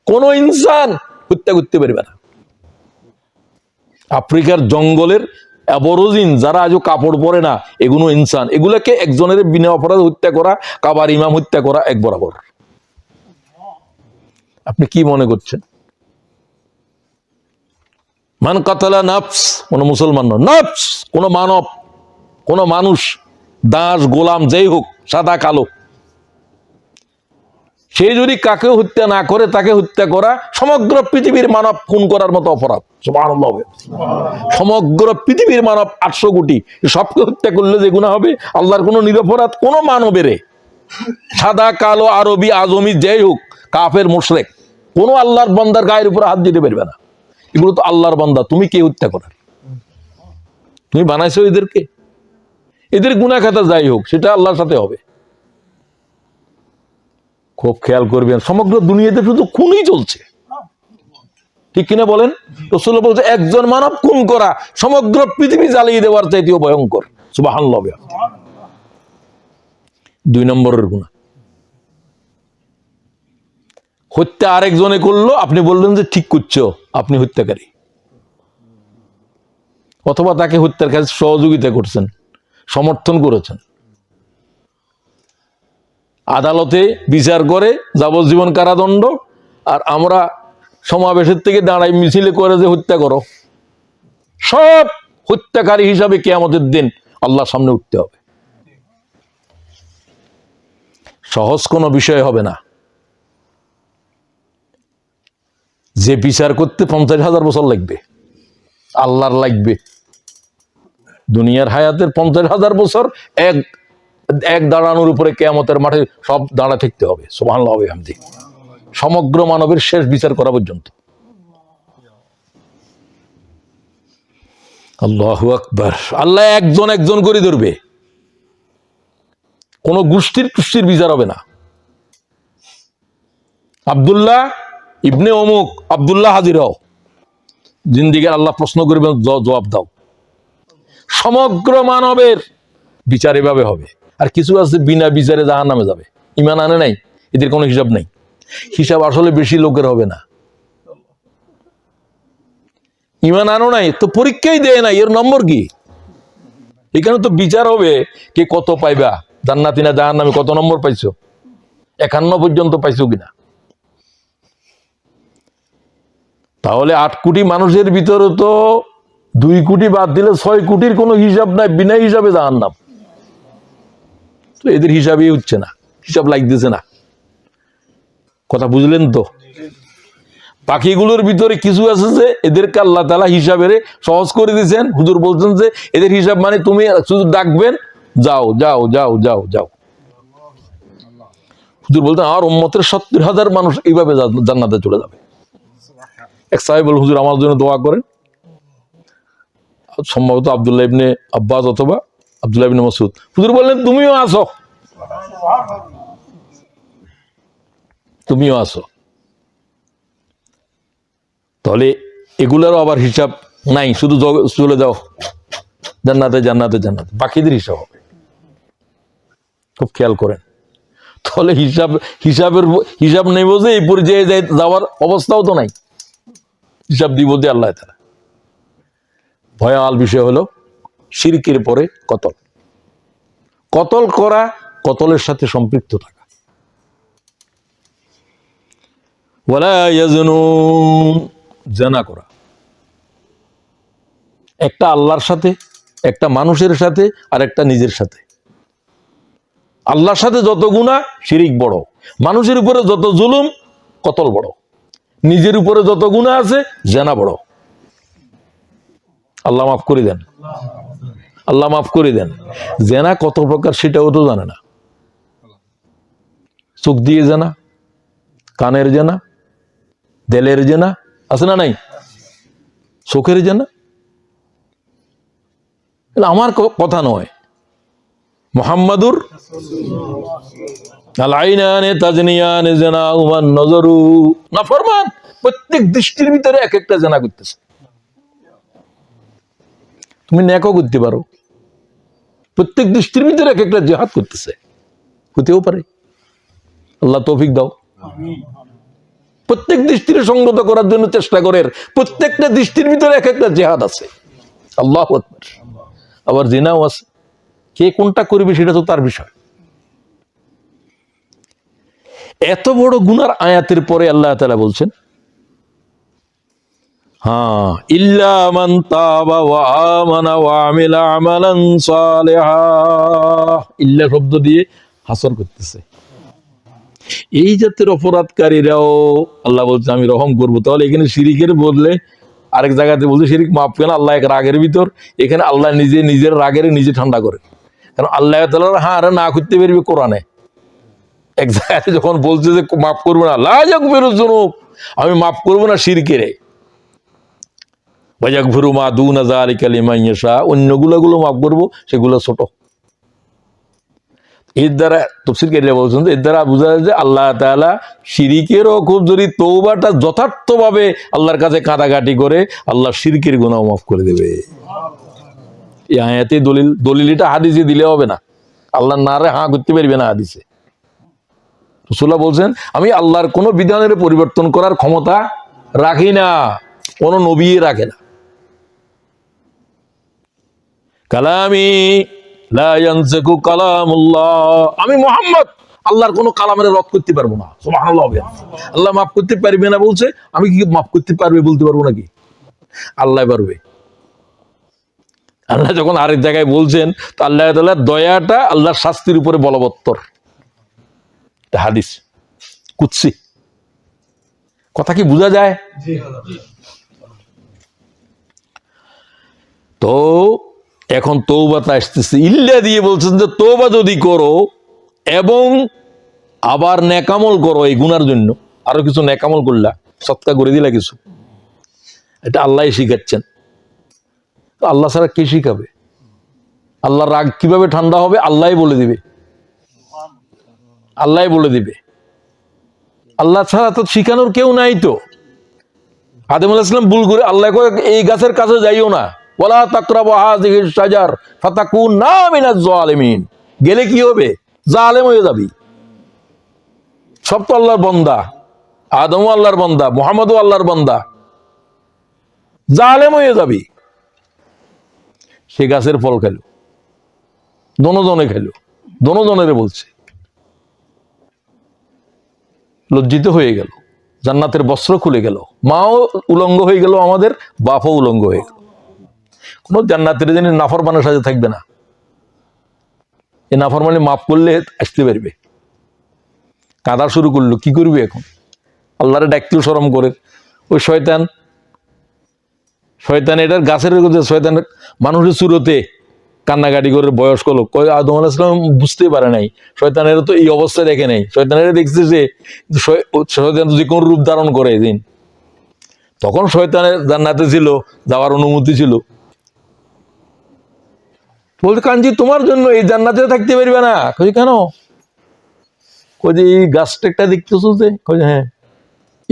কোন ইনসান হত্যা করতে পারবে না। আফ্রিকার জঙ্গলের অ্যাবরজিন যারা আজও কাপড় পরে না, এগুলো ইনসান, এগুলাকে একজনের বিনা অপরাধ হত্যা করা, কাবার ইমাম হত্যা করা এক বরাবর। আপনি কি মনে করছেন? মান কাতালা নাফস, কোন মুসলমান নয়, নাফস কোন মানব, কোন মানুষ, দাস গোলাম যেই হোক, সাদা কালো, সে যদি কাকে হত্যা না করে তাকে হত্যা করা সমগ্র পৃথিবীর মানব খুন করার মতো অপরাধ। সুবহানাল্লাহ। সমগ্র পৃথিবীর মানব 800 কোটি, সবকে হত্যা করলে যে গুনাহ হবে, আল্লাহর কোন নিরপরাধ কোন মানবের, সাদা কালো আরবি আজমি যেই হোক, কাফের মুশরিক, কোন আল্লাহর বান্দার গায়ের উপর হাত দিতে পারবে না। এগুলো তো আল্লাহর বান্দা, তুমি কে হত্যা করার? তুমি বানাইছো এদেরকে, এদের গুনাহ খাতা যাই হোক সেটা আল্লাহর সাথে হবে। খুব খেয়াল করবেন, সমগ্র দুনিয়াতে শুধু খুনই চলছে, ঠিক কিনা বলেন? রাসূল বলছে একজন মানব খুন করা সমগ্র পৃথিবী জ্বালিয়ে দেওয়ার চাইতেও ভয়ঙ্কর। সুবহানাল্লাহ। 2 নম্বরের গুনাহ হত্যা আরেকজনে করলো, আপনি বললেন যে ঠিক করছো, আপনি হত্যাকারী, অথবা তাকে হত্যার কাজে সহযোগিতা করছেন, সমর্থন করেছেন। আদালতে বিচার করে যাবজ্জীবন কারাদণ্ড, আর আমরা সমাবেশের থেকে দাঁড়াই মিছিলে করে যে হত্যা করো। সব হত্যাকারী হিসাবে কিয়ামতের দিন আল্লাহর সামনে উঠতে হবে। সহজ কোনো বিষয় হবে না। যে বিচার করতে 50,000 বছর লাগবে, আল্লাহর লাগবে দুনিয়ার হায়াতের 50,000 বছর, এক দাঁড়ানোর উপরে কিয়ামতের মাঠে সব দাঁড়া থাকতে হবে। সুবহানাল্লাহ ওয়া বিহামদিহি, সমগ্র মানবের শেষ বিচার করা পর্যন্ত। আল্লাহু আকবার। আল্লাহ একজন একজন করে ধরবে, কোন গোষ্ঠীর বিচার হবে না। আব্দুল্লাহ ইবনে অমুক, আব্দুল্লাহ হাজির হও, জিন্দিগির আল্লাহ প্রশ্ন করবেন, জবাব দাও। সমগ্র মানবের বিচার এভাবে হবে। আর কিছু আছে বিনা বিচারে জাহান্নামে যাবে, ঈমান আনে নাই, এদের কোনো হিসাব নাই। হিসাব আসলে বেশি লোকের হবে না। ঈমান আনো নাই তো পরীক্ষাই দেয় নাই, এর নম্বর কি? এখানে তো বিচার হবে কে কত পাইবা, জান্নাতি না জাহান্নামী, কত নম্বর পাইছো, 51 পর্যন্ত পাইছো কিনা। তাহলে 8 কোটি মানুষের ভিতরে তো 2 কোটি বাদ দিলে 6 কোটির কোনো হিসাব নাই, বিনা হিসাবে জাহান্নাম। তো এদের হিসাবই হচ্ছে না, হিসাব লাগতেছে না। কথা বুঝলেন তো? পাখিগুলোর ভিতরে কিছু আছে যে এদেরকে আল্লাহ তাআলা হিসাবের সহজ করে দিয়েছেন। হুজুর বলছেন যে এদের হিসাব মানে তুমি শুধু ডাকবেন, যাও যাও যাও যাও যাও। হুজুর বলতেন আর উম্মতের 70,000 মানুষ এইভাবে জান্নাতে চলে যাবে। এক সাহেব বল, হুজুর আমার জন্য দোয়া করেন। সম্ভবত আব্দুল্লাহ ইবনে আব্বাস অথবা আব্দুল্লাহ ইবনে মাসউদ। হুজুর বললেন তুমিও আসো, তুমিও আসো। তাহলে এগুলারও আবার হিসাব নাই, শুধু চলে যাও জান্নাতে জান্নাতে জান্নাতে, বাকিদের হিসাব হবে। খুব খেয়াল করেন। তাহলে হিসাব নেই বোঝে এই পর্যায়ে যাওয়ার অবস্থাও তো নাই, হিসাব দিব যে আল্লাহ তাআলা। ভয়াল বিষয় হলো শিরকের পরে কতল, কতল করা, কতলের সাথে সম্পৃক্ত থাকা। ওয়ালা ইয়াজনুন, জিনা করা, একটা আল্লাহর সাথে, একটা মানুষের সাথে, আর একটা নিজের সাথে। আল্লাহর সাথে যত গুনাহ শিরিক বড়, মানুষের উপরে যত জুলুম কতল বড়, নিজের উপরে যত গুনাহ আছে জিনা বড়। আল্লাহ মাফ করে দেন, আল্লাহ মাফ করে দেন। জিনা কত প্রকার সেটাও তো জানে না। চোখ দিয়ে জিনা, কানের জিনা, দেলের জিনা আছে না নাই, চোখের জিনা। আমার কথা নয়, মুহাম্মাদুর আলাইনানে তাজনিয়ানে জিনা ওয়ান নজরু, নাফরমান প্রত্যেক দৃষ্টির ভিতরে এক একটা জিনা করতেছে। তুমি নেকও করতে পারো, প্রত্যেক দৃষ্টির ভিতরে এক একটা জিহাদ করতেছে, হতেও পারে। আল্লাহ তৌফিক দাও। প্রত্যেক দৃষ্টির সংগত করার জন্য চেষ্টা করেন, প্রত্যেকটা দৃষ্টির ভিতরে এক একটা জিহাদ আছে। আল্লাহু আকবার। আবার জিনাও আছে, কে কোনটা করবে সেটা তো তার বিষয়। এত বড় গুনার আয়াতের পরে আল্লাহ তাআলা বলছেন, হ্যাঁ, ইল্লা মান তাবা ওয়া আমানা ওয়া আমিলা আমালান সালিহা, ইল্লা শব্দ দিয়ে হাসর করতেছে। এই জাতের অপরাধকারীরাও আল্লাহ বলছে আমি রহম করবো। তাহলে এখানে শিরিকের বদলে আরেক জায়গাতে বলছে শিরিক মাফ কেন, আল্লাহ এক রাগের ভিতর, এখানে আল্লাহ নিজে নিজের রাগের নিজে ঠান্ডা করে। কারণ আল্লাহ তাআলা হ্যাঁ আরে না করতে পারবে কোরআনে এক জায়গাতে যখন বলছে যে মাফ করবো না, লা ইয়াগফিরু যুনুব, আমি মাফ করবো না শিরকের, ওয়া ইয়াগফিরু মা দুনা যালিকা লিমান ইয়াশা, অন্যগুলো মাফ করবো, সেগুলো ছোট। এর দ্বারা তাফসীরকারীরা বলছেন এর দ্বারা বোঝা যায় যে আল্লাহ তাআলা শিরকেরও খুব যদি তওবাটা যথার্থভাবে আল্লাহর কাছে কাঁদাকাটি করে, আল্লাহ শিরকের গুনাহ মাফ করে দেবে। এই আয়াতে দলিল এটা হাদিসে দিলে হবে না, আল্লাহ নারে হাঁ করতে পারবে না হাদিসে। রাসূলুল্লাহ বলছেন আমি আল্লাহর কোন বিধানের পরিবর্তন করার ক্ষমতা রাখি না, কোন নবী রাখে না। কালামি লা ইয়ানসাকু কালামুল্লাহ, আমি মুহাম্মদ আল্লাহর কোন কালামের রদ করতে পারবো না। সুবহানাল্লাহ। আল্লাহ মাফ করতে পারবে না বলছে, আমি কি মাফ করতে পারবে বলতে পারবো নাকি? আল্লাহ পারবে। আল্লাহ যখন আরেক জায়গায় বলছেন, তো আল্লাহ তাআলার দয়াটা আল্লাহর শাস্তির উপরে বলবত্তর। হাদিস কুদসি, কথা কি বোঝা যায়? তো এখন তওবাটা আসতেছে, ইল্লা দিয়ে বলছেন যে তওবা যদি করো এবং আবার নেকামল করো, এই গুনার জন্য আরো কিছু নেকামল করলা, সৎকা করে দিলা কিছু, এটা আল্লাহ শিখাচ্ছেন। আল্লাহ ছাড়া কে শিখাবে? আল্লাহ রাগ কিভাবে ঠান্ডা হবে আল্লাহ বলে দিবে, আল্লাহ বলে দিবে। আল্লাহ ছাড়া তো শিখানোর কেউ নাই। তো আদম আলাইহিস সালাম ভুল করে আল্লাহ কয় এই গাছের কাছে যাইও না, ওয়ালা তাকরাবু হাযিহিশ শাজার ফাতাকুনা মিনাজ জালিমিন, গেলে কি হবে? জালেম হয়ে যাবি। সব তো আল্লাহর বান্দা, আদমও আল্লাহর বান্দা, মুহাম্মদও আল্লাহর বান্দা, জালেম হয়ে যাবি। সে গাছের ফল খেলো, দনোজনে খেলো, দনোজনেরে বলছে। লজ্জিত হয়ে গেল, জান্নাতের বস্ত্র খুলে গেল, মাও উলঙ্গ হয়ে গেল, আমাদের বাপও উলঙ্গ হয়ে গেল। কোন জান্নাতের যিনি নাফরমানের সাথে থাকবে না, এই নাফরমানি মাফ করলে আসতে পারবে। কাঁদা শুরু করলো, কি করবি এখন? আল্লাহরে ডাকতেও শরম করে। ওই শয়তান এটার গাছের, শয়তান মানুষের সুরতে কান্নাকাটি করে বয়স্ক লোক, আদম আলাইহিস সালাম বুঝতেই পারে নাই, শয়তানের তো এই অবস্থা দেখে নাই। শয়তানের দেখছে যে শয়তান যে কোন রূপ ধারণ করে দিন, তখন শয়তানের জান্নাতে ছিল, যাওয়ার অনুমতি ছিল। বলতে কাঞ্জি তোমার জন্য এই জান্নাতে থাকতে পারবে না। কই কেন? কই যে এই গাছটা একটা দেখতেছো যে, কই হ্যাঁ,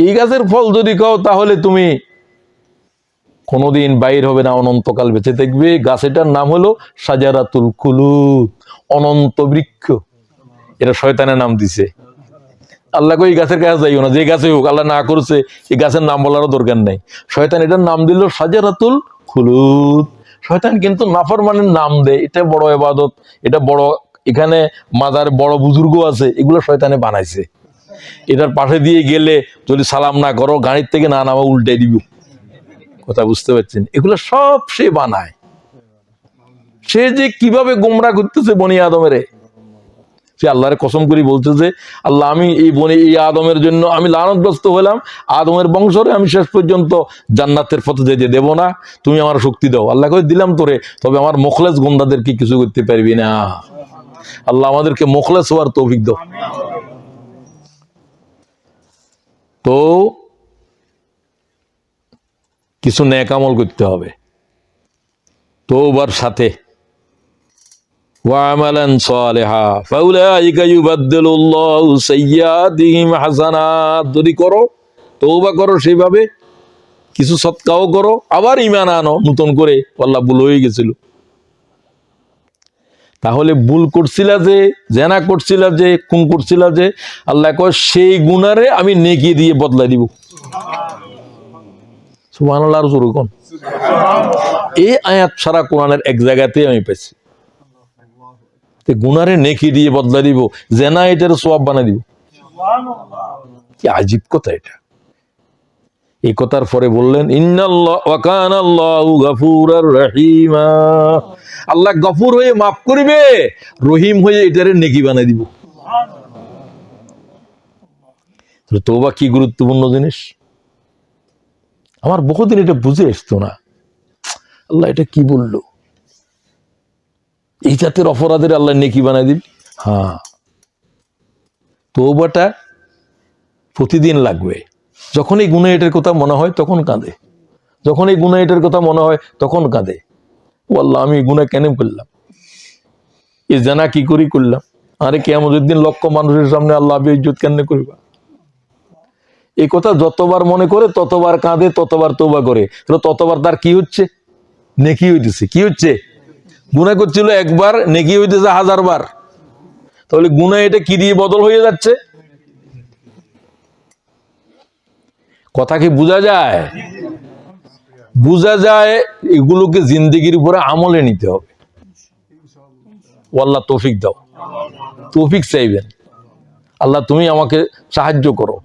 এই গাছের ফল যদি খাও তাহলে তুমি কোনোদিন বাইর হবে না, অনন্তকাল বেঁচে থাকবে। গাছেটার নাম হলো শাজারাতুল খুলুদ, অনন্ত বৃক্ষ। এটা শয়তানের নাম দিছে। আল্লাহ কই এই গাছের কাছে যাইও না, যে গাছে হোক, আল্লাহ না করছে এই গাছের নাম বলারও দরকার নাই। শয়তান এটার নাম দিল শাজারাতুল খুলুদ। শয়তান কিন্তু নাফরমানের নাম দেয়, এটা বড় ইবাদত, এটা বড়, এখানে মাজারে বড় বুজুর্গ আছে, এগুলো শয়তানে বানাইছে। এটার পাশে দিয়ে গেলে যদি সালাম না করো, গাড়ির থেকে না নামা উল্টে দিব। কথা বুঝতে পারছেন? এগুলো সব সে বানায়। সে যে কিভাবে গোমরা করতেছে বনি আদমের, সে আল্লাহর কসম করি বলতেছে, আল্লাহ আমি এই আদমের জন্য আমি লানতগ্রস্ত হলাম, আদমের বংশরে আমি শেষ পর্যন্ত জান্নাতের পথে যেতে দেব না, তুমি আমার শক্তি দাও। আল্লাহ করে দিলাম তোরে, তবে আমার মুখলেস গোন্দাদেরকে কিছু করতে পারবি না। আল্লাহ আমাদেরকে মুখলেস হওয়ার তৌফিক দাও। তো কিছু নেক আমল করতে হবে তওবার সাথে। ওয়ামালান সালিহা ফাউলাইকা ইউবাদদিলুল্লাহু সাইয়্যাতিহিম হাসানাত। যদি করো, তওবা করো, সেইভাবে কিছু সদকাও করো, আবার ঈমান আনো নতুন করে, আল্লাহ ভুল হয়ে গেছিল। তাহলে ভুল করছিলা যে, জেনা করছিলা যে, খুন করছিলা যে, আল্লাহ কয় সেই গুনারে আমি নেকি দিয়ে বদলাই দিব। সুবহানাল্লাহ। আর জোরে কোন। এই আয়াত সারা কোরআনের এক জায়গাতে আমি পেয়েছি, গুনারে নেকি দিয়ে বদলা দিব, জেনা এটার সওয়াব বানাই দিব। কি আজীব কথা এটা। এই কথার পরে বললেন ইন্নাল্লাহ ওয়া কানাল্লাহু গফুরার রহিমা। আল্লাহ গফুর হয়ে মাফ করিবে, রহিম হয়ে এটারে নেকি বানাই দিব। তওবা কি গুরুত্বপূর্ণ জিনিস। আমার বহুদিন এটা বুঝে আসতো না, আল্লাহ এটা কি বললো, এই জাতের অপরাধের আল্লাহ নেকি বানাই দিন। হ্যাঁ, তওবাটা প্রতিদিন লাগবে। যখন এই গুনাহ এটার কথা মনে হয় তখন কাঁদে, যখন এই গুনাহ এটার কথা মনে হয় তখন কাঁদে, ও আল্লাহ আমি গুনাহ কেন করলাম, এই জানা কি করি করলাম, আরে কিয়ামতের দিন লক্ষ মানুষের সামনে আল্লাহ বেইজ্জত কেন করবা। এই কথা যতবার মনে করে ততবার কাঁদে, ততবার তওবা করে, ততবার তার কি হচ্ছে, নেকি হইতেছে। কি হচ্ছে? গুনাহ করছিল একবার, নেকি হইতেছে 1000 বার। তাহলে গুনাহ এটা কি দিয়ে বদল হয়ে যাচ্ছে? কথা কি বোঝা যায়? বোঝা যায়। এগুলোকে জিন্দেগির উপরে আমলে নিতে হবে। আল্লাহ তৌফিক দাও, তৌফিক চাইবেন, আল্লাহ তুমি আমাকে সাহায্য করো,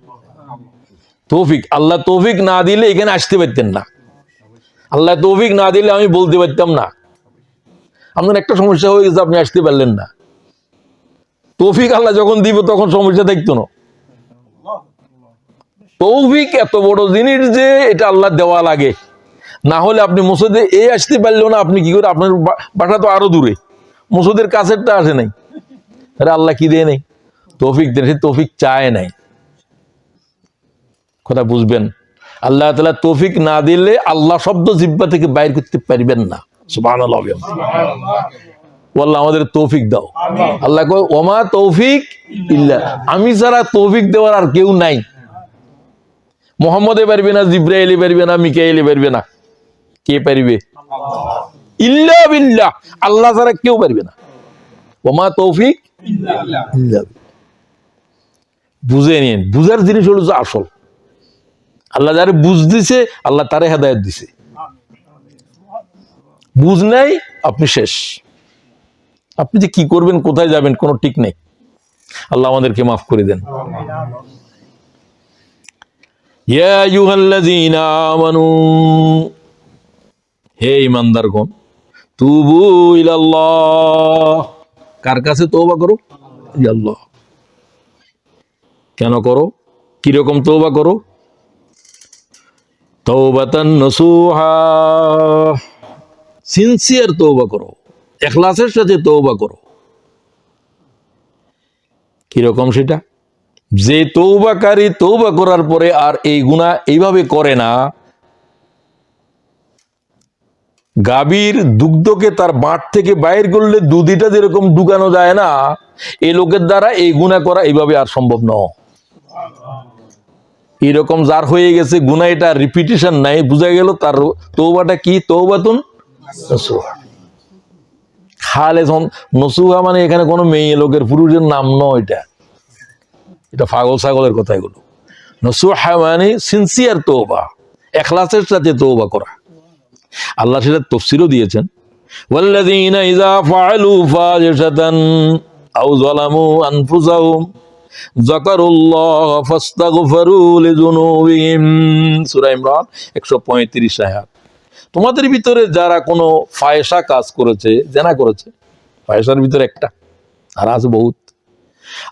তৌফিক। আল্লাহ তৌফিক না দিলে এখানে আসতে পারতেন না, আল্লাহ তৌফিক না দিলে আমি বলতে পারতাম না। আপনার একটা সমস্যা হয়ে গেছে, আপনি আসতে পারলেন না, তৌফিক আল্লাহ যখন দিব তখন সমস্যা দেখতো না। তৌফিক এত বড় জিনিস যে এটা আল্লাহ দেওয়া লাগে, না হলে আপনি মসজিদে এই আসতে পারলেও না, আপনি কি করে, আপনার বাসা তো আরো দূরে, মসজিদের কাছেরটা আসে নাই, আরে আল্লাহ কি দেয় নাই, তৌফিক দেয়, সে তৌফিক চায় নাই। কথা বুঝবেন? আল্লাহ তাআলা তৌফিক না দিলে আল্লাহ শব্দ জিহ্বা থেকে বাইর করতে পারবেন না। সুবহানাল্লাহ। আল্লাহ আমাদের তৌফিক দাও। আল্লাহ কয় ওমা তৌফিক ইল্লা, আমি ছাড়া তৌফিক দেওয়ার আর কেউ নাই। মুহাম্মদে পারবে না, জিবরাইলে পারবে না, মিকাইলে পারবে না, কে পারবে? ইল্লা বিল্লাহ, আল্লাহ ছাড়া কেউ পারবে না। ওমা তৌফিক ইল্লা। বুঝে নিন, বুঝার জিনিস হলো যে আসল। আল্লাহ যারে বুঝ দিছে, আল্লাহ তারে হেদায়েত দিছে। বুঝ নাই, আপনি শেষ। আপনি যে কি করবেন, কোথায় যাবেন, কোনো ঠিক নেই। আল্লাহ আমাদেরকে মাফ করে দেন। ইয়া আইয়ুহাল্লাযীনা আমানু, হে ঈমানদারগণ, তুবু ইলাল্লাহ, কার কাছে তওবা করো? আল্লাহ। কেন করো? কিরকম তওবা করো? তাওবাতান নসুহা, সিনসিয়ার তওবা করো, ইখলাসের সাথে তওবা করো। কিরকম সেটা? যে তওবাকারী তওবা করার পরে আর এই গুনাহ এইভাবে করে না, গাভীর দুগ্ধকে তার বাট থেকে বাইর করলে দুধিটা যেরকম ঢুকানো যায় না, এই লোকের দ্বারা এই গুনাহ করা এইভাবে আর সম্ভব নয়। এরকম যার হয়ে গেছে গুনাহ, এটা রিপিটিশন নাই, বুঝা গেল তার তওবাটা কি, তওবাতুন নসুহা। খালেসন নসুহা মানে এখানে কোনো মেয়ে লোকের পুরুষের নাম নয়, এটা পাগল ছাগলের কথা এগুলো। নসুহা মানে সিনসিয়ার তওবা, ইখলাসের সাথে তওবা করা। আল্লাহ সেটা তাফসীরও দিয়েছেন, ওয়াল্লাযীনা ইযা ফাআলু ফাহিশাতান আও যালামু আনফুসাহুম যাকারুল্লাহ ফাস্তাগফিরু লিযুনুবিহিম, সূরা ইমরান 135 আয়াত। তোমাদের ভিতরে যারা কোনো ফায়সা কাজ করেছে, জেনা করেছে, ফায়সার ভিতরে একটা আর আছে বহুত,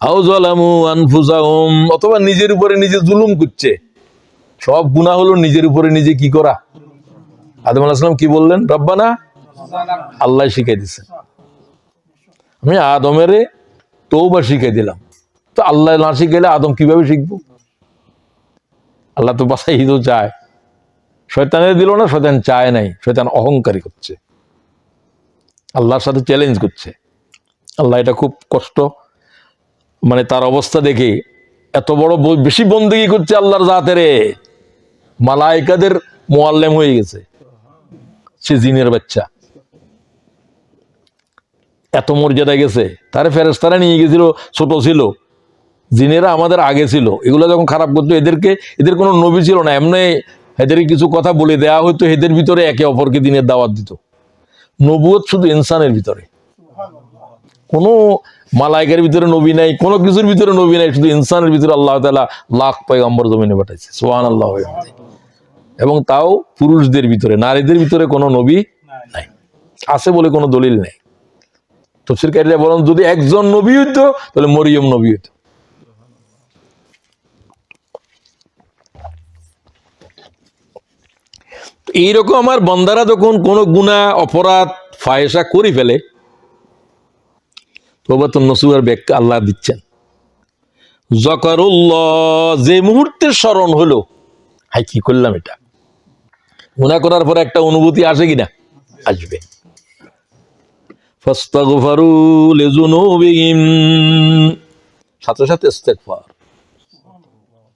আও যালামু আনফুসাহুম, অথবা নিজের উপরে নিজে জুলুম করছে। সব গুনাহ হলো নিজের উপরে নিজে কি করা। আদম আলাইহিস সালাম কি বললেন? রব্বানা, আল্লাহ শিখাই দিচ্ছেন, আমি আদমের তওবা শিখাই দিলাম। তো আল্লাহ না শিখাইলে আদম কিভাবে শিখবো? আল্লাহ তো বাসাই তো চায়, শয়তানের দিল না, শয়তান চায় নাই, শয়তান অহংকারী করছে, আল্লাহর সাথে চ্যালেঞ্জ করছে। আল্লাহ এটা খুব কষ্ট, মানে তার অবস্থা দেখে এত বড় বেশি বন্দেগী করছে আল্লাহর জাতেরে, মালায়েকাদের মুআল্লিম হয়ে গেছে সে, জিনের বাচ্চা, এত মর্যাদা গেছে। তারে ফেরেশতারা নিয়ে গেছিল, ছোট ছিল, জিনেরা আমাদের আগে ছিল। এগুলো যখন খারাপ করতো, এদের কোনো নবী ছিল না, এমনি এদের কিছু কথা বলে দেয়া হইতো, এদের ভিতরে একে অপরকে দিনের দাওয়াত দিত। নবুয়ত শুধু ইনসানের ভিতরে, কোনো মালায়েকার ভিতরে নবী নাই, কোনো কিছুর ভিতরে নবী নাই, শুধু ইনসানের ভিতরে আল্লাহ তাআলা লাখ পয়গম্বর জমিনে পাঠাইছে, সুবহানাল্লাহ। এবং তাও পুরুষদের ভিতরে, নারীদের ভিতরে কোনো নবী নাই, আছে বলে কোনো দলিল নেই। তাফসীরকারীরা বলেন যদি একজন নবী হইতো তাহলে মরিয়ম নবী হইতো। এইরকম আমার বান্দারা যখন কোনো গুনাহ, অপরাধ, ফায়সা করে ফেলে, তওবাতুন নসুহার ব্যাখ্যা আল্লাহ দিচ্ছেন, যাকারুল্লাহ, যে মুহূর্তে স্মরণ হলো, হাই কি করলাম এটা, গুনাহ করার পরে একটা অনুভূতি আসে কিনা? আসবে। ফাস্তাগফিরু লিযুনুবিহিম, সাথে সাথে ইস্তেগফার,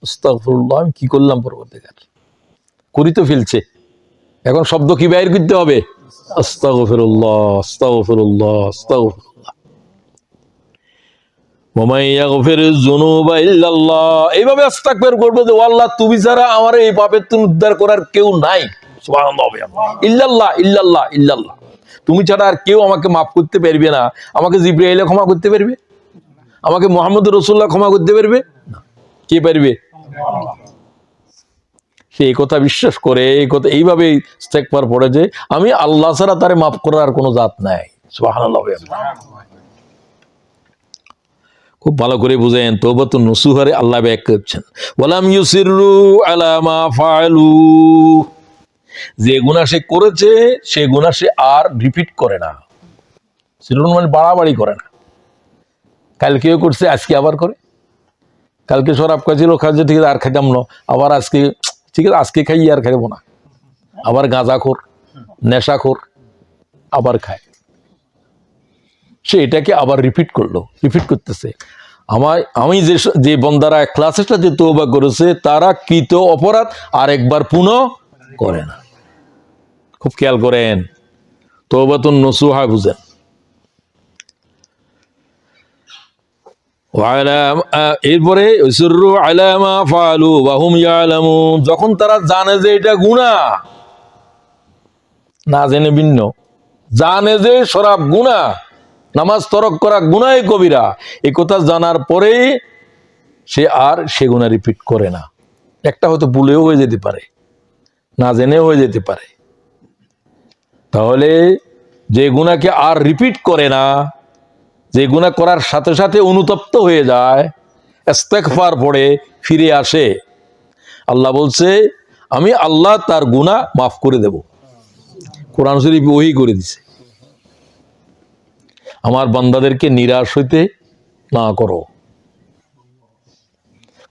আস্তাগফিরুল্লাহ, আমি কি করলাম পরবর্তীকার, করি তো ফেলছে, এখন শব্দ কি বাইর করতে হবে? আস্তাগফিরুল্লাহ, আস্তাগফিরুল্লাহ, আস্তাগফিরুল্লাহ। ওয়া মান ইয়াগফিরুয যুনুবা ইল্লাল্লাহ, এইভাবে ইস্তিগফার করবে যে আল্লাহ তুমি ছাড়া আমার এই পাপের থেকে উদ্ধার করার কেউ নাই, সুবহানাল্লাহ। ইল্লাল্লাহ, ইল্লাল্লাহ, ইল্লাল্লাহ, তুমি ছাড়া আর কেউ আমাকে মাফ করতে পারবে না। আমাকে জিবরাইল ক্ষমা করতে পারবে? আমাকে মুহাম্মদ রাসূলুল্লাহ ক্ষমা করতে পারবে? না। কে পারবে? সে এই কথা বিশ্বাস করে, এই কথা এইভাবে ইস্তেগফার পড়ে যে আমি আল্লাহ ছাড়া তারে মাফ করার কোনো জাত নাই, সুবহানাল্লাহ। খুব ভালো করে বুঝেন, তওবাতুন নসুহারে আল্লাহ ব্যাখ্যা করছেন, ওয়ালাম ইউসিররু আলা মা ফাআলু, যে গুনাহ সে করেছে সে গুনাহ সে আর রিপিট করে না। সিরুন মানে বাড়াবাড়ি করে না, কালকেও করছে আজকে আবার করে, কালকে শরাব খাইছিল, খাইছে ঠিক আছে আর খাইতাম না, আবার আজকে ঠিক আছে আজকে খাই আর খাইবো না, আবার গাঁজাখোর, নেশাখোর, আবার খায়, সে এটাকে আবার রিপিট করলো, রিপিট করতেছে। আমি যে বন্দারা ক্লাসের সাথে তওবা করেছে তারা কৃত অপরাধ আরেকবার পুনঃ করে না। খুব খেয়াল করেন, তওবাতুন নসুহা বুঝেন। এরপরে যখন তারা জানে যে এটা গুনাহ, না জেনে ভিন্ন, জানে যে শরাব গুনাহ, নামাজ তরক করা গুনাহে কবিরা, এই কথা জানার পরে সে আর সে গুনাহ রিপিট করে না। একটা হয়তো ভুলেও হয়ে যেতে পারে, না জেনেও হয়ে যেতে পারে। তাহলে যে গুনাহকে আর রিপিট করে না, যে গুনাহ করার সাথে সাথে অনুতপ্ত হয়ে যায়, ইস্তেগফার পড়ে ফিরে আসে, আল্লাহ বলছে আমি আল্লাহ তার গুনাহ মাফ করে দেব। কোরআন শরীফ ওহী করে দিছে, আমার বান্দাদেরকে নিরাশ হইতে না করো।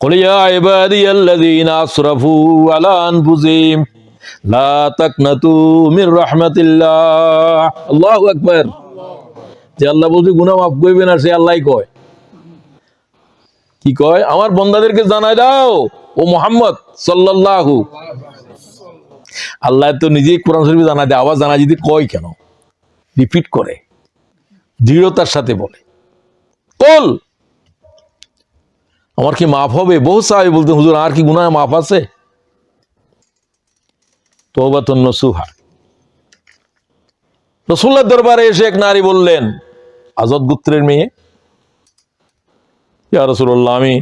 কুল ইয়া ইবাদিয়াল্লাযীনা আসরাফু আলা আনফুসিহিম লা তাকনাতু মির রাহমাতিল্লাহ। আল্লাহু আকবার। যে আল্লাহ বলছে গুনাহ মাফ করবে না, সে আল্লাহই কয়, কি কয়? আমার বান্দাদেরকে জানায় দাও ও মুহাম্মদ সাল্লাল্লাহু, আল্লাহ তো নিজেই কোরআন শরীফে জানায় দেয়, আবার জানা যদি কয় কেন, রিপিট করে, দৃঢ়তার সাথে বলে, বল আমার কি মাফ হবে? বহু সাহাবী বলতেন, হুজুর আর কি গুনাহ মাফ আছে? তওবাতুন নসুহা। রাসূলুল্লাহর দরবারে এসে এক নারী বললেন, আযদ গোত্রের মেয়ে, ইয়া রাসূলুল্লাহ, আমি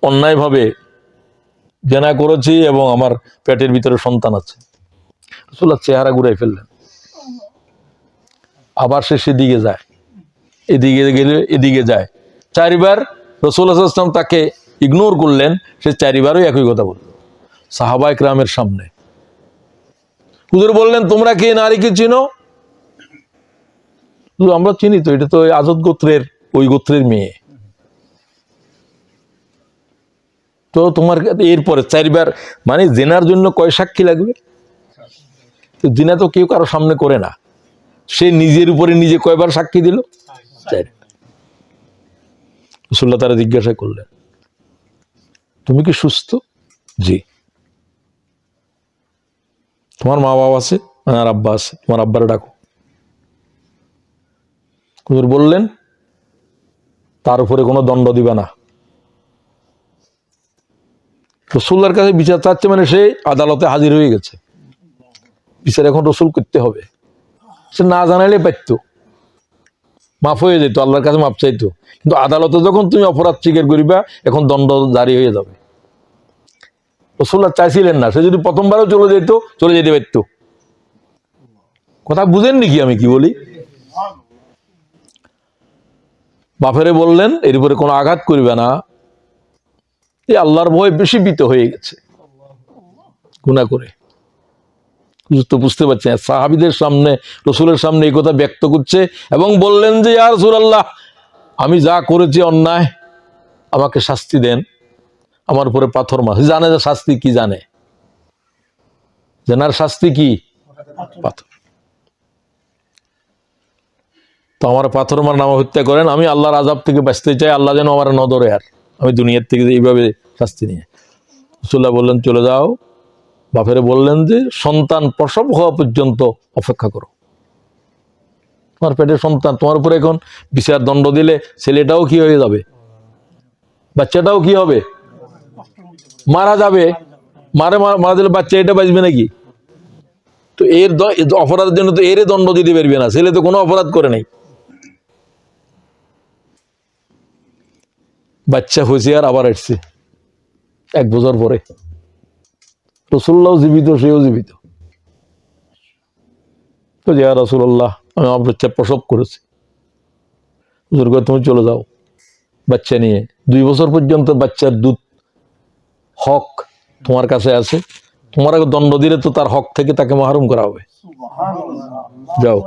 অন্যায়ভাবে জেনা করেছি এবং আমার পেটের ভিতরে সন্তান আছে। রাসূলুল্লাহ চেহারা ঘুরাই ফেললেন, আবার সে সেদিকে যায়, এদিকে গেলে এদিকে যায়, চারবার রাসূলুল্লাহ সাল্লাল্লাহু আলাইহি ওয়াসাল্লাম তাকে ইগনোর করলেন, সে চারবারই একই কথা বলল সাহাবায়ে কেরামের সামনে। হুজুর বললেন, তোমরা কি নারীকে চিনো? আমরা চিনি তো, এটা তো আযদ গোত্রের, ওই গোত্রের মেয়ে। তো তোমার এরপরে চারবার, মানে জেনার জন্য কয় সাক্ষী লাগবে? তো জিনা তো কেউ কারো সামনে করে না, সে নিজের উপরে নিজে কয়বার সাক্ষী দিল? চারবার। রাসূলুল্লাহ তারা জিজ্ঞাসা করলেন, তুমি কি সুস্থ? জি। তোমার মা বাবা আছে? আমার আব্বা আছে। তোমার আব্বারে ডাকো। হুজুর বললেন, তার উপরে কোনো দণ্ড দিবা না। রাসূলুল্লাহর কাছে বিচার চাচ্ছে, মানে সে আদালতে হাজির হয়ে গেছে, বিচার এখন রাসূল করতে হবে। সে না জানাইলে পারতো, মাফ হয়ে যেত, আল্লাহর কাছে মাফ চাইতো, কিন্তু আদালতে যখন তুমি অপরাধ স্বীকার করিবা, এখন দণ্ড জারি হয়ে যাবে। রাসূলুল্লাহ চাইছিলেন না, সে যদি প্রথমবারও চলে যেতে পারতো। কথা বুঝেন নাকি আমি কি বলি? বাপেরে বললেন, এর উপরে কোনো আঘাত করিবে না, এই আল্লাহর ভয় বেশি ভীত হয়ে গেছে গুনাহ করে। তো বুঝতে পারছেন, সাহাবীদের সামনে, রাসূলের সামনে এই কথা ব্যক্ত করছে এবং বললেন যে, ইয়া রাসূলুল্লাহ, আমি যা করেছি অন্যায়, আমাকে শাস্তি দেন, আমার উপরে পাথর মার। জানে যে শাস্তি কি, জানে জেনার শাস্তি কি? পাথর। তো আমার পাথর মার, নামা হত্যা করেন, আমি আল্লাহর আযাব থেকে বাঁচতে চাই, আল্লাহ যেন আমার নজরে, আর আমি দুনিয়ার থেকে এইভাবে শাস্তি নিয়ে। রাসূলুল্লাহ বললেন, চলে যাও। বাপেরে বললেন যে, সন্তান প্রসব হওয়া পর্যন্ত অপেক্ষা করো, তোমার পেটের সন্তান, তোমার উপরে এখন বিচার দণ্ড দিলে ছেলেটাও কি হয়ে যাবে, বাচ্চাটাও কি হবে, মারা যাবে। মারা দিলে বাচ্চা এটা বাঁচবে নাকি? তো এর অপরাধের জন্য তো এরে দণ্ড দিতে পারবে না, ছেলে তো কোনো অপরাধ করে নাই। বাচ্চা হয়েছে আর আবার আসছে 1 বছর পরে। রাসূলুল্লাহ জীবিত, সেও জীবিত। তো যে, ইয়া রাসূলুল্লাহ, আমি আমার বাচ্চা প্রসব করেছি। হুজুর কয়, তুমি চলে যাও বাচ্চা নিয়ে, 2 বছর পর্যন্ত বাচ্চার দুধ হক তোমার কাছে আছে, তোমার আগে দণ্ড দিলে তো তার হক থেকে তাকে মাহরুম করা হবে, যাও।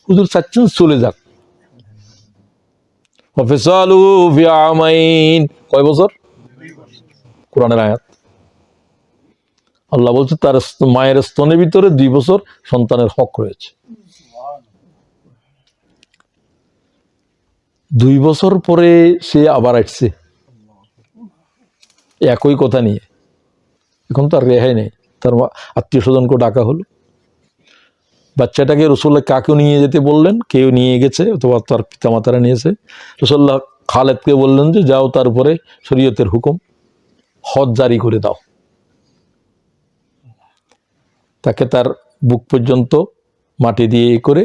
হুজুর চাচ্ছেন চলে যাক। কয় বছর? কোরআনের আয়াত, আল্লাহ বলছে তার মায়ের স্তনের ভিতরে 2 বছর সন্তানের হক রয়েছে। 2 বছর পরে সে আবার আসছে একই কথা নিয়ে। এখন তার রেহাই নেই, তার আত্মীয় স্বজনকে ডাকা হলো, বাচ্চাটাকে রাসূলুল্লাহ কাকে নিয়ে যেতে বললেন, কেউ নিয়ে গেছে অথবা তার পিতামাতারা নিয়েছে। রাসূলুল্লাহ খালেদকে বললেন যে, যাও, তার উপরে শরীয়তের হুকুম, হদ জারি করে দাও, তাকে তার বুক পর্যন্ত মাটি দিয়ে করে,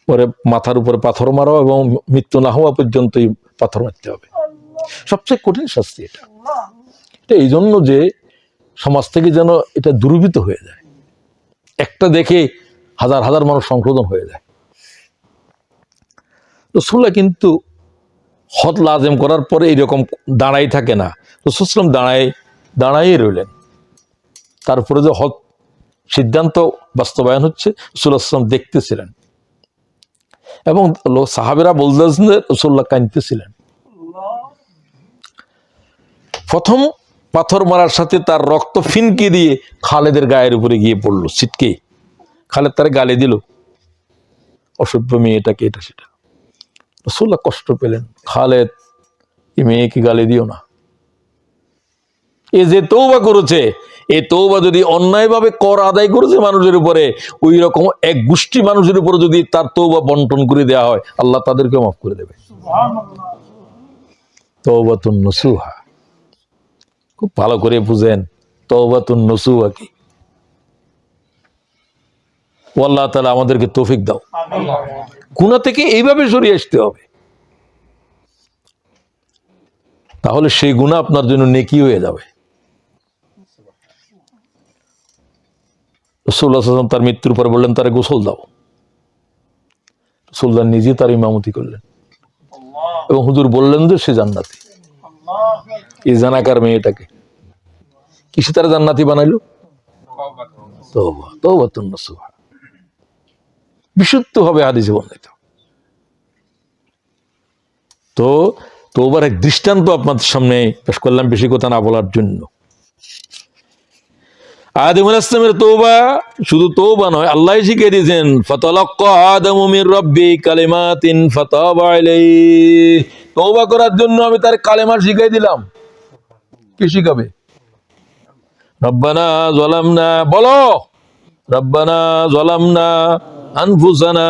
পরে মাথার উপরে পাথর মারো এবং মৃত্যু না হওয়া পর্যন্তই পাথর মারতে হবে। সবচেয়ে কঠিন শাস্তি এটা। এটা এই জন্য যে সমাজ থেকে যেন এটা দুর্বৃত হয়ে যায়, একটা দেখে হাজার হাজার মানুষ সংশোধন হয়ে যায়। রাসূলুল্লাহ কিন্তু হদ লাজেম করার পরে এইরকম দাঁড়াই থাকে না, রাসূল সাল্লাল্লাহু আলাইহি ওয়াসাল্লাম দাঁড়াই রইলেন। তারপরে যে হদ সিদ্ধান্ত বাস্তবায়ন হচ্ছে, রাসূল সাল্লাল্লাহু আলাইহি ওয়াসাল্লাম দেখতেছিলেন এবং সাহাবীরা বলতেছেন যে রাসূলুল্লাহ কাঁদতেছিলেন। প্রথম পাথর মারার সাথে তার রক্ত ফিনকে দিয়ে খালেদের গায়ের উপরে গিয়ে পড়লো ছিটকে। খালেদ তারে গালি দিল, অসভ্য মেয়েটাকে, এটা সেটা। রাসূলুল্লাহ কষ্ট পেলেন, খালেদ, এই মেয়েকে গালি দিও না, এ যে তওবা করেছে, এই তওবা যদি অন্যায়ভাবে কর আদায় করেছে মানুষের উপরে, ওই রকম এক গোষ্ঠী মানুষের উপরে যদি তার তওবা বন্টন করে দেওয়া হয়, আল্লাহ তাদেরকে মাফ করে দেবে। তওবাতুন নসুহা, খুব ভালো করে বুঝেন তওবাতুন নসুহা কি। আল্লাহ তাআলা আমাদেরকে তৌফিক দাও, গুনাহ থেকে এইভাবে সরিয়ে আসতে হবে, তাহলে সেই গুনাহ আপনার জন্য নেকি হয়ে যাবে। রাসূলুল্লাহ সাল্লাল্লাহু আলাইহি ওয়াসাল্লাম তার মৃত্যুর পর বললেন তারে গোসল দাও। রাসূলুল্লাহ নিজে তার ইমামতি করলেন এবং হুজুর বললেন যে সে জান্নাতি। এই জানাকার মেয়েটাকে কিসে তারা জান্নাতি বানাইলো? তওবা, তওবাতুন নসুহা, বিশুদ্ধ হবে হাদিসে বর্ণিত। তো তওবার এক দৃষ্টান্ত আপনাদের সামনে পেশ করলাম, বেশি কথা না বলার জন্য। আদম আলাইহিস সালামের তওবা শুধু তওবা নয়, আল্লাহ শিখিয়ে দিয়েছেন ফাতালাক্কা আদামু মির রাব্বি কালিমাতিন ফাতাবা আলাইহি। তওবা করার জন্য আমি তার কালেমা শিখিয়ে দিলাম। কি শিখাবে? রব্বানা যালামনা, বলো রব্বানা যালামনা আনফুসানা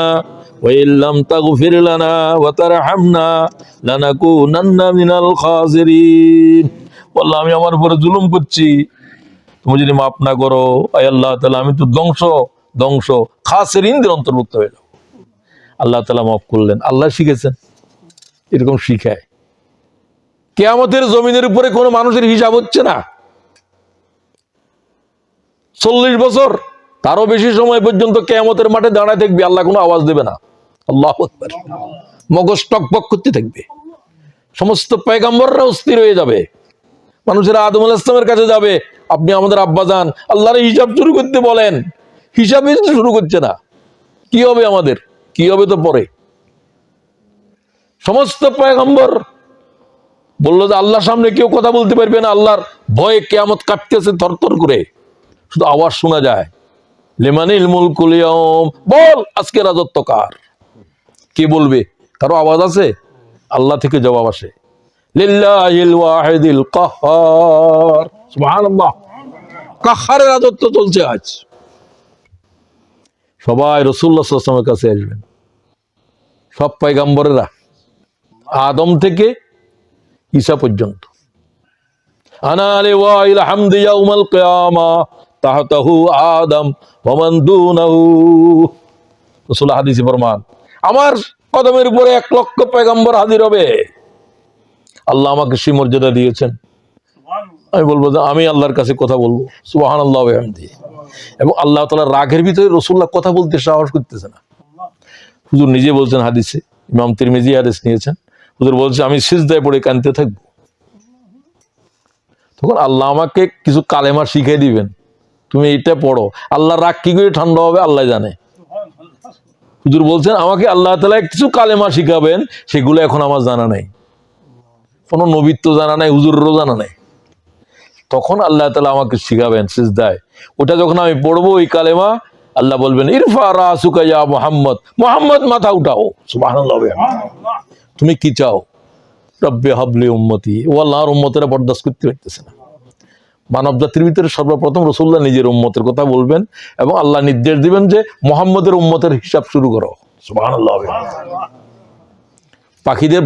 ওয়া ইল্লাম তাগফির লানা ওয়া তারহামনা লানাকুনান্না মিনাল খাসিরিন। আল্লাহ, আমি আমার উপরে জুলুম করছি, তুমি যদি মাফ না করো আয় আল্লাহ তাআলা, আমি তো ধ্বংস খাসিরিনদের অন্তর্ভুক্ত হয়ে যাব। আল্লাহ তাআলা মাফ করলেন। আল্লাহ শিখেছেন, এরকম শিখায়। কিয়ামতের জমিনের উপরে কোনো মানুষের হিসাব হচ্ছে না। 40 বছর তারও বেশি সময় পর্যন্ত কিয়ামতের মাঠে দাঁড়ায় থাকবে, আল্লাহ কোনো আওয়াজ দেবে না। আল্লাহু আকবার। মগজ টকবক করতে থাকবে, সমস্ত পয়গম্বররা অস্থির হয়ে যাবে। মানুষেরা আদম আলাইহিস সালামের কাছে যাবে, আপনি আমাদের আব্বাজান, আল্লাহর হিসাব শুরু করতে বলেন। হিসাবই শুরু করছে না। কি হবে আমাদের? কি হবে তো পরে। সমস্ত পয়গম্বর বললো যে আল্লাহর সামনে কেউ কথা বলতে পারবে না, আল্লাহর ভয়ে কিয়ামত কাঁপতেছে থরথর করে, শুধু আওয়াজ শোনা যায়, লিমানিল মুলকুল ইয়াউম, বল আজকে রাজত্ব কার? কে বলবে? কারো আওয়াজ আছে? আল্লাহ থেকে জবাব আসে, লিল্লাহিল ওয়াহিদিল কাহ্হার। সুবহানাল্লাহ, কাহ্হারের রাজত্ব চলছে আজ। সবাই রাসূলুল্লাহ সাল্লাল্লাহু আলাইহি ওয়াসাল্লামের কাছে আসবেন, সব পয়গম্বরেরা, আদম থেকে ঈসা পর্যন্ত। আনা লিওয়াইল হামদি ইয়াউমাল কিয়ামা তাহতাহু আদম ওয়া মান দুনাহু। রাসূল হাদিসে ফরমান, আমার কদমের উপরে 1 লক্ষ পয়গম্বর হাজির হবে। আল্লাহ আমাকে সেই মর্যাদা দিয়েছেন। আমি বলবো যে আমি আল্লাহর কাছে কথা বলবো, সুবহানাল্লাহ ওয়া বিহামদিহি। এবং আল্লাহ তাআলার রাগের ভিতরে রাসূলুল্লাহ কথা বলতে সাহস করতেছে না। হুজুর নিজে বলছেন হাদিসে, ইমাম তিরমিজি হাদিস নিয়েছেন, হুজুর বলছে আমি সিজদায় পড়ে কাঁদতে থাকবো। তখন আল্লাহ আমাকে কিছু কালেমা শিখিয়ে দিবেন, তুমি এটা পড়ো। আল্লাহর রাগ কি করে ঠান্ডা হবে আল্লাহ জানে। হুজুর বলছেন আমাকে আল্লাহ তাআলা কিছু কালেমা শিখাবেন, সেগুলো এখন আমার জানা নাই, কোনো নবীত্ব জানা নাই, হুজুরেরও জানা নাই। তখন আল্লাহ তাআলা আমাকে শিখাবেন সিজদায়। ওটা যখন আমি পড়বো ওই কালেমা, আল্লাহ বলবেন ইরফা রাসুকা ইয়া মুহাম্মদ, মুহাম্মদ মাথা উঠাও। সুবহানাল্লাহ। তুমি কি চাও? রব্বে হাবলি উম্মতি। ও আল্লাহর উম্মতেরা বরদাস্ত করতে পারতেছে না। মানব জাতির ভিতরে সর্বপ্রথম রাসূলুল্লাহ নিজের উম্মতের কথা বলবেন এবং আল্লাহ নির্দেশ দিবেন যে মুহাম্মদের উম্মতের হিসাব শুরু করো। সুবহানাল্লাহ।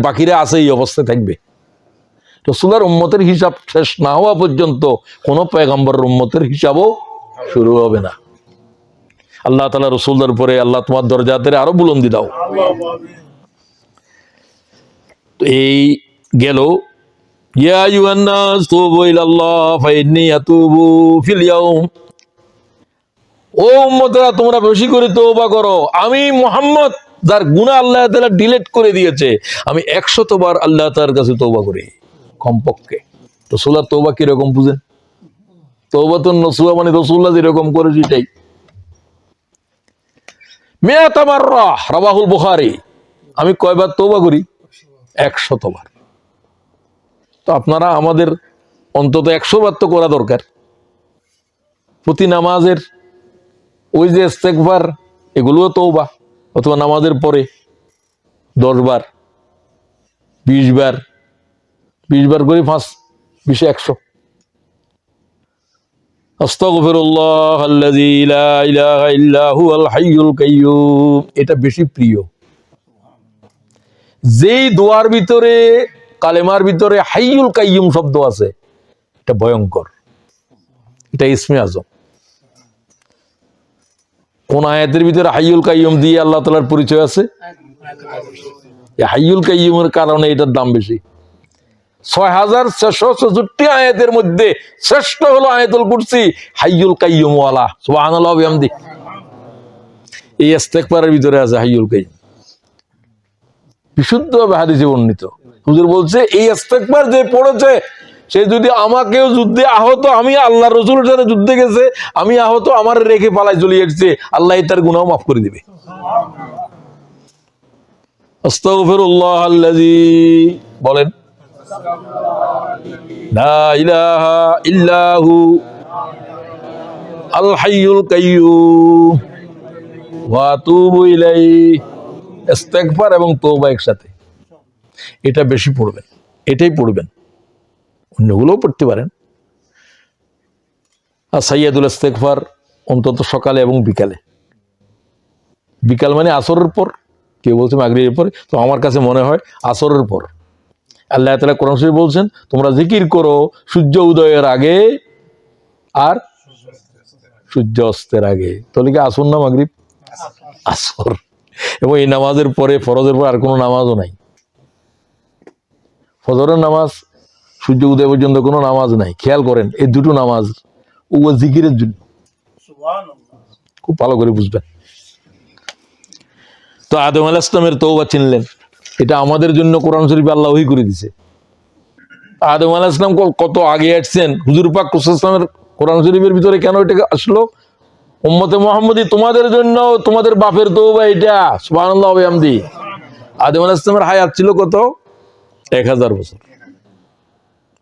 বাকিরা আছে এই অবস্থায় থাকবে। রাসূলের উম্মতের হিসাব শেষ না হওয়া পর্যন্ত কোন পয়গম্বরের উম্মতের হিসাবও শুরু হবে না। আল্লাহ তাআলা রাসূলদের উপরে আল্লাহ তোমার দরজাতে আরো বুলন্দি দাও। তো এই গেল, ইয়া আইয়ুহান নাস তুবু ইলাল্লাহ ফাইন্নী আতুবু ফিল ইয়াউম। ও উম্মতেরা তোমরা বেশি করে তওবা করো, আমি মুহাম্মদ যার গুনাহ আল্লাহ তাআলা ডিলিট করে দিয়েছে, আমি 100 বার আল্লাহ তাআলার কাছে তওবা করি কমপক্ষে। রাসূলুল্লাহ তওবা কি রকম বুঝেন? তওবাতুন নসুহা মানে রাসূলুল্লাহ যেরকম করে সেটাই। মিয়াতা মাররা রাওয়াহুল বুখারী। আমি কয়বার তওবা করি? 100 বার। তো আপনারা আমাদের অন্তত 100 বার তো করা দরকার। প্রতি নামাজের ওই যে ইস্তেগফার, এগুলোও তওবা, অথবা নামাজের পরে 10 বার, 20 বার, 20 বার করে 5 20 100। আস্তাগফিরুল্লাহাল্লাযী লা ইলাহা ইল্লা হুয়াল হাইয়ুল কাইয়্যুম, এটা বেশি প্রিয়। যেই দোয়ার ভিতরে কালেমার ভিতরে হাইয়ুল কাইয়্যুম শব্দ আছে, এটা ভয়ঙ্কর, এটা ইসমে আজম। কোন আয়াতের ভিতরে হাইয়ুল কাইয়্যুম দিয়ে আল্লাহ তাআলার পরিচয় আছে? এই হাইয়ুল কাইয়্যুমের কারণে এটার দাম বেশি। 6666 আয়াতের মধ্যে শ্রেষ্ঠ হলো আয়াতুল কুরসি হাইয়ুল কাইয়্যুম ওয়ালা, সুবহানাল্লাহি ওয়া বিহামদিহি। এই ইস্তেগফারের ভিতরে আছে হাইয়ুল কাইয়্যুম, বিশুদ্ধভাবে হাদিসে বর্ণিত। হুজুর বলছে এই ইস্তেগফার যে পড়েছে সে যদি আমাকেও যুদ্ধে আহত, আমি আল্লাহর রাসূলের সাথে যুদ্ধে গেছে, আমি আহত, আমার রেখে পালায় চলে এসেছে, আল্লাহ তার গুনাহ মাফ করে দিবে। আস্তাগফিরুল্লাহাল্লাযী, বলেন লা ইলাহা ইল্লা হু আল হাইয়ুল কাইয়্যুম ওয়া আতুবু ইলাইহি। ইস্তেগফার এবং তওবা একসাথে, এটা বেশি পড়বেন, এটাই পড়বেন, অন্যগুলোও পড়তে পারেন। আর সাইয়্যিদুল ইস্তেগফার অন্তত সকালে এবং বিকালে। বিকাল মানে আসরের পর, কেউ বলছে মাগরিবের পরে, তো আমার কাছে মনে হয় আসরের পর। আল্লাহ তাআলা কোরআন শরীফে বলছেন তোমরা জিকির করো সূর্য উদয়ের আগে আর সূর্য অস্তের আগে। তাহলে কি আসর না মাগরিব? আসর। এবং এই নামাজের পরে, ফরজের পর আর কোনো নামাজও নাই। ফজরের নামাজ, সূর্য উদয় পর্যন্ত কোনো নামাজ নাই। খেয়াল করেন, এই দুটো নামাজ ও জিকিরের জন্য, খুব ভালো করে বুঝবেন। তো আদম আলাইহিস সালামের তওবা চিনলেন, এটা আমাদের জন্য কোরআন শরীফে আল্লাহ ওহী করে দিয়েছে। আদম আলাইহিস সালাম কত আগে আসছেন, হুজুর পাক সাল্লাল্লাহু আলাইহি ওয়াসাল্লামের কোরআন শরীফের ভিতরে কেন এটা আসলো? উম্মতে মুহাম্মদী তোমাদের জন্য তোমাদের বাপের তওবা এটা, সুবহানাল্লাহি ওয়া বিহামদিহি। আদম আলাইহিস সালামের হায়াত ছিল কত? 1000 বছর,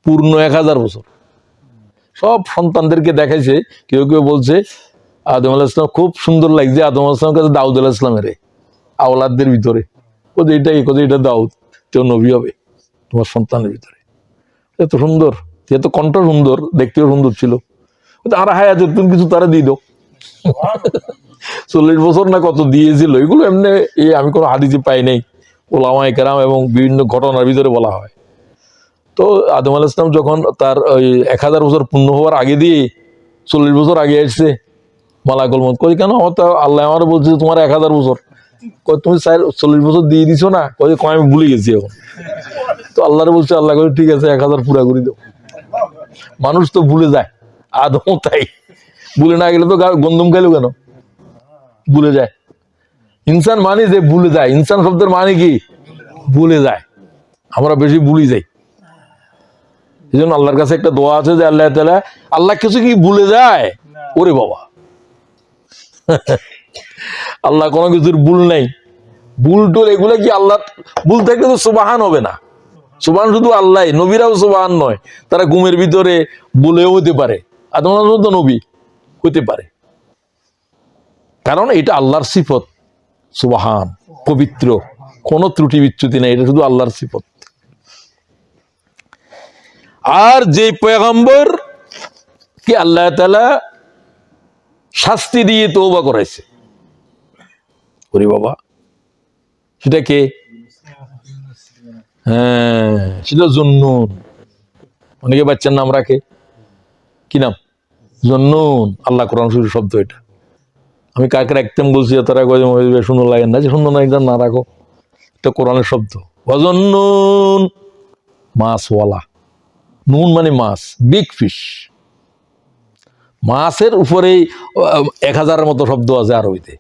পূর্ণ 1000 বছর। সব সন্তানদেরকে দেখাইছে। কেউ কেউ বলছে আদম আলাইহিস সালাম খুব সুন্দর লাগছে আদম আলাইহিস সালামের কাছে দাউদ আলাইহিস সালামের আওলাদদের ভিতরে, কোথায় এটা দাউদ, কেউ নবী হবে তোমার সন্তানের ভিতরে। এত সুন্দর, এত কণ্ঠ সুন্দর, দেখতেও সুন্দর ছিল। আর হায়াতের তুমি কিছু তারা দিয়ে দাও। 40 বছর না কত দিয়েছিল, এগুলো এমনি আমি কোনো হাদিসে পাই নাই, ওলামায়ে কেরাম এবং বিভিন্ন ঘটনার ভিতরে বলা হয়। তো আদম আলাইহিস সালাম যখন তার ওই 1000 বছর পূর্ণ হওয়ার আগে দিয়ে 40 বছর আগে আসছে, মালাকুল মউত কই কেন আল্লাহ আমার বলছে তোমার 1000 বছর, তুমি 40 বছর দিয়ে দিছো না, আমি ভুলে গেছি এখন। তো আল্লাহরে বলছে, আল্লাহ কই ঠিক আছে 1000 পুরা করে দাও। মানুষ তো ভুলে যায়, আদম তাই, ভুলে না গেলে তো গন্ধম খাইলো কেন, ভুলে যায়। ইনসান মানে যে ভুলে যায়, ইনসান শব্দের মানে কি? ভুলে যায়। আমরা বেশি ভুলে যাই। এই জন্য আল্লাহর কাছে একটা দোয়া আছে যে আল্লাহ তাআলা, আল্লাহ কিছু কি ভুলে যায়? ওরে বাবা, আল্লাহ কোনো কিছুর ভুল নাই। ভুল টুল এগুলো কি আল্লাহ, ভুল থাকলে তো সুবহান হবে না। সুবহান শুধু আল্লাহ, নবীরাও সুবহান নয়, তারা ঘুমের ভিতরে বলেও হতে পারে। আদম আলাইহিস সালাম নবী হতে পারে, কারণ এটা আল্লাহর সিফত, সুবহান, পবিত্র, কোনো ত্রুটি বিচ্যুতি নাই, এটা শুধু আল্লাহর সিফত। আর যে পয়গম্বর কি আল্লাহ তাআলা শাস্তি দিয়ে তওবা করাইছে, ওরে বাবা, সেটা কে? হ্যাঁ, সেটা জুন্নুন। অনেকে বাচ্চার নাম রাখে, কি নাম? জুন্নুন। আল্লাহ কোরআন শরীফের শব্দ এটা। আমি কাকে রাখতাম বলছি, তারা সুন্দর লাগে না, যে সুন্দর না না রাখো, এটা কোরআনের শব্দ। ওয়াজুন্নুন, মাছওয়ালা। নুন মানে মাছ, বিগ ফিশ। মাছের উপরে 1000-এর মতো শব্দ আছে আরবিতে।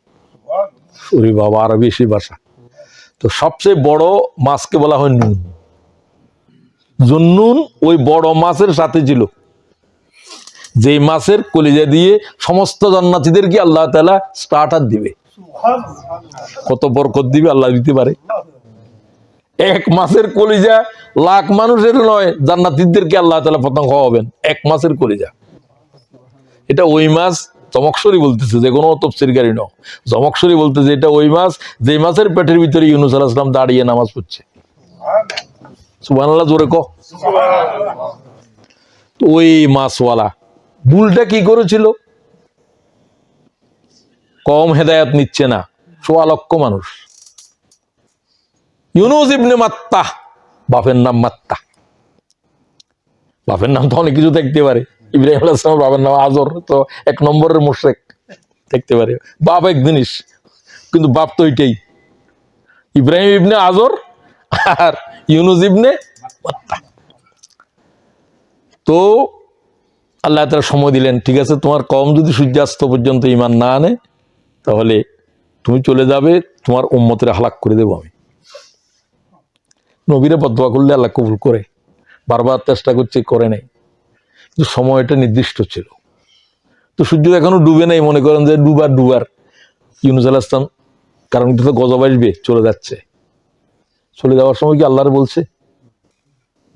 ওরে বাবা, আরবি বেশি ভাষা। তো সবচেয়ে বড় মাছকে বলা হয় নুন। জুন্নুন ওই বড় মাছের সাথে ছিল, যে মাছের কলিজা দিয়ে সমস্ত জান্নাতীদেরকে আল্লাহ তাআলা স্টার্টার দিবে। কত বরকত দিবে আল্লাহ দিতে পারে। এক মাছের কলিজা লাখ মানুষের নয়, জান্নাতীদেরকে আল্লাহ তাআলা প্রথম খাওয়াবেন এক মাছের কলিজা। এটা ওই মাছ, জমকসরি বলতেছে, যে কোনো তাফসীরকারী নয়, জমকসরি বলতেছে এটা ওই মাছ যে মাছের পেটের ভিতরে ইউনূস আলাইহিস সালাম দাঁড়িয়ে নামাজ পড়ছে। সুবহানাল্লাহ, জোরে কও। ওই মাছওয়ালা ভুলটা কি করেছিল? কম হেদায়াত নিচ্ছে না, ১৪ লক্ষ মানুষ। ইউনুস ইবনে মাত্তা, বাপের নাম মাত্তা। বাপের নাম তো অনেক কিছু থাকতে পারে। ইব্রাহিম আলাইহিস সালামের বাবার নাম আজর, তো ১ নম্বরের মুশরিক থাকতে পারে। বাপ এক জিনিস, কিন্তু বাপ তো ওইটাই, ইব্রাহিম ইবনে আজর আর ইউনুস ইবনে মাত্তা। তো আল্লাহ তাআলা সময় দিলেন, ঠিক আছে তোমার কওম যদি সূর্যাস্ত পর্যন্ত ঈমান না আনে তাহলে তুমি চলে যাবে, তোমার উম্মতের হালাক করে দেবো আমি। নবীরে বদদোয়া করলে আল্লাহ কবুল করে, বারবার চেষ্টা করছে, করে নাই, কিন্তু সময়টা নির্দিষ্ট ছিল। তো সূর্য এখনো ডুবে নাই, মনে করেন যে ডুবার ইউনুস আলাইহিস সালাম, কারণ এটা তো গজব আসবে, চলে যাচ্ছে। চলে যাওয়ার সময় কি আল্লাহর বলছে?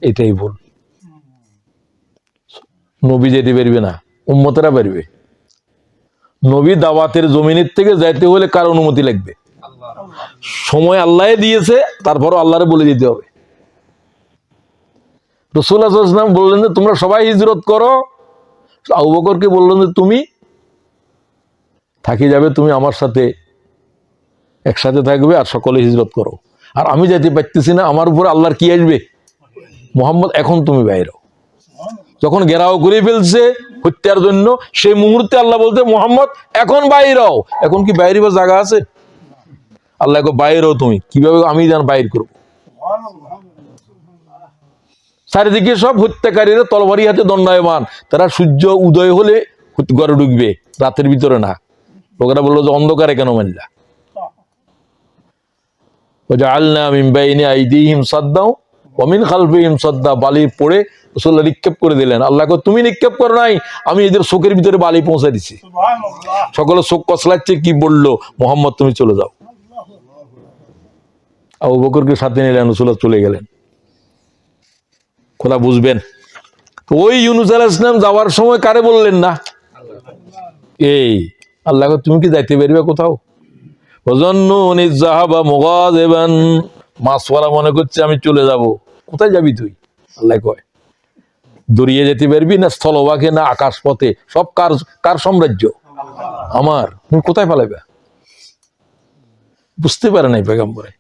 এটাই ভুল। নবী যেতে পারবে না, উম্মতেরা পারবে। নবী দাওয়াতের জমিনের থেকে যাইতে হলে কার অনুমতি লাগবে? সময় আল্লাহ দিয়েছে, তারপরও আল্লাহরে বলে দিতে হবে। রাসূলুল্লাহ সাল্লাল্লাহু আলাইহি ওয়াসাল্লাম বললেন যে তোমরা সবাই হিজরত করো। আবু বকরকে বললেন যে তুমি থাকি যাবে, তুমি আমার সাথে একসাথে থাকবে, আর সকলে হিজরত করো। আর আমি যাইতে পারতেছি না, আমার উপর আল্লাহর কি আসবে? মুহাম্মদ এখন তুমি বাইরে। যখন ঘেরাও করে ফেলছে হত্যার জন্য, সেই মুহূর্তে আল্লাহ বলতে মুহাম্মদ এখন বাইর হও। এখন কি বাইরে বা জায়গা আছে? আল্লাহ বাইর হও তুমি, কিভাবে আমি যেন বাইর করবো? চারিদিকে সব হত্যাকারীরা তরবারি হাতে দণ্ডায়মান, তারা সূর্য উদয় হলে ঘরে ঢুকবে, রাতের ভিতরে না। লোকেরা বললো যে অন্ধকারে কেন মানলা? জাআলনা মিন বাইনি আইদিহিম সাদ্দাও ওয়া মিন খালফিহিম সাদ্দা। বালি পড়ে রাসূলুল্লাহ নিক্ষেপ করে দিলেন। আল্লাহ কয় তুমি নিক্ষেপ করো নাই, আমি এদের চোখের ভিতরে বালি পৌঁছে দিছি। সকলে চোখ কসলাচ্ছে, কি বললো? মুহাম্মদ তুমি চলে যাও। আবু বকরকে সাথে নিলেন, রাসূলুল্লাহ চলে গেলেন। কথা বুঝবেন? তো ওই ইউনুস আলাইহিস সালাম যাওয়ার সময় কারে বললেন না? এই আল্লাহ কয় তুমি কি যাইতে পারবে কোথাও? ওয়াজান্নুনি যাহাবা মুগাযিবান, মাছওয়ালা মনে করছে আমি চলে যাব। কোথায় যাবি তুই? আল্লাহ কয় দরিয়ে যেতে পারবি না, স্থলভাগে না আকাশ পথে, সব কার কার সাম্রাজ্য? আমার। তুমি কোথায় পালাইবা? বুঝতে পারে নাই পয়গম্বরে।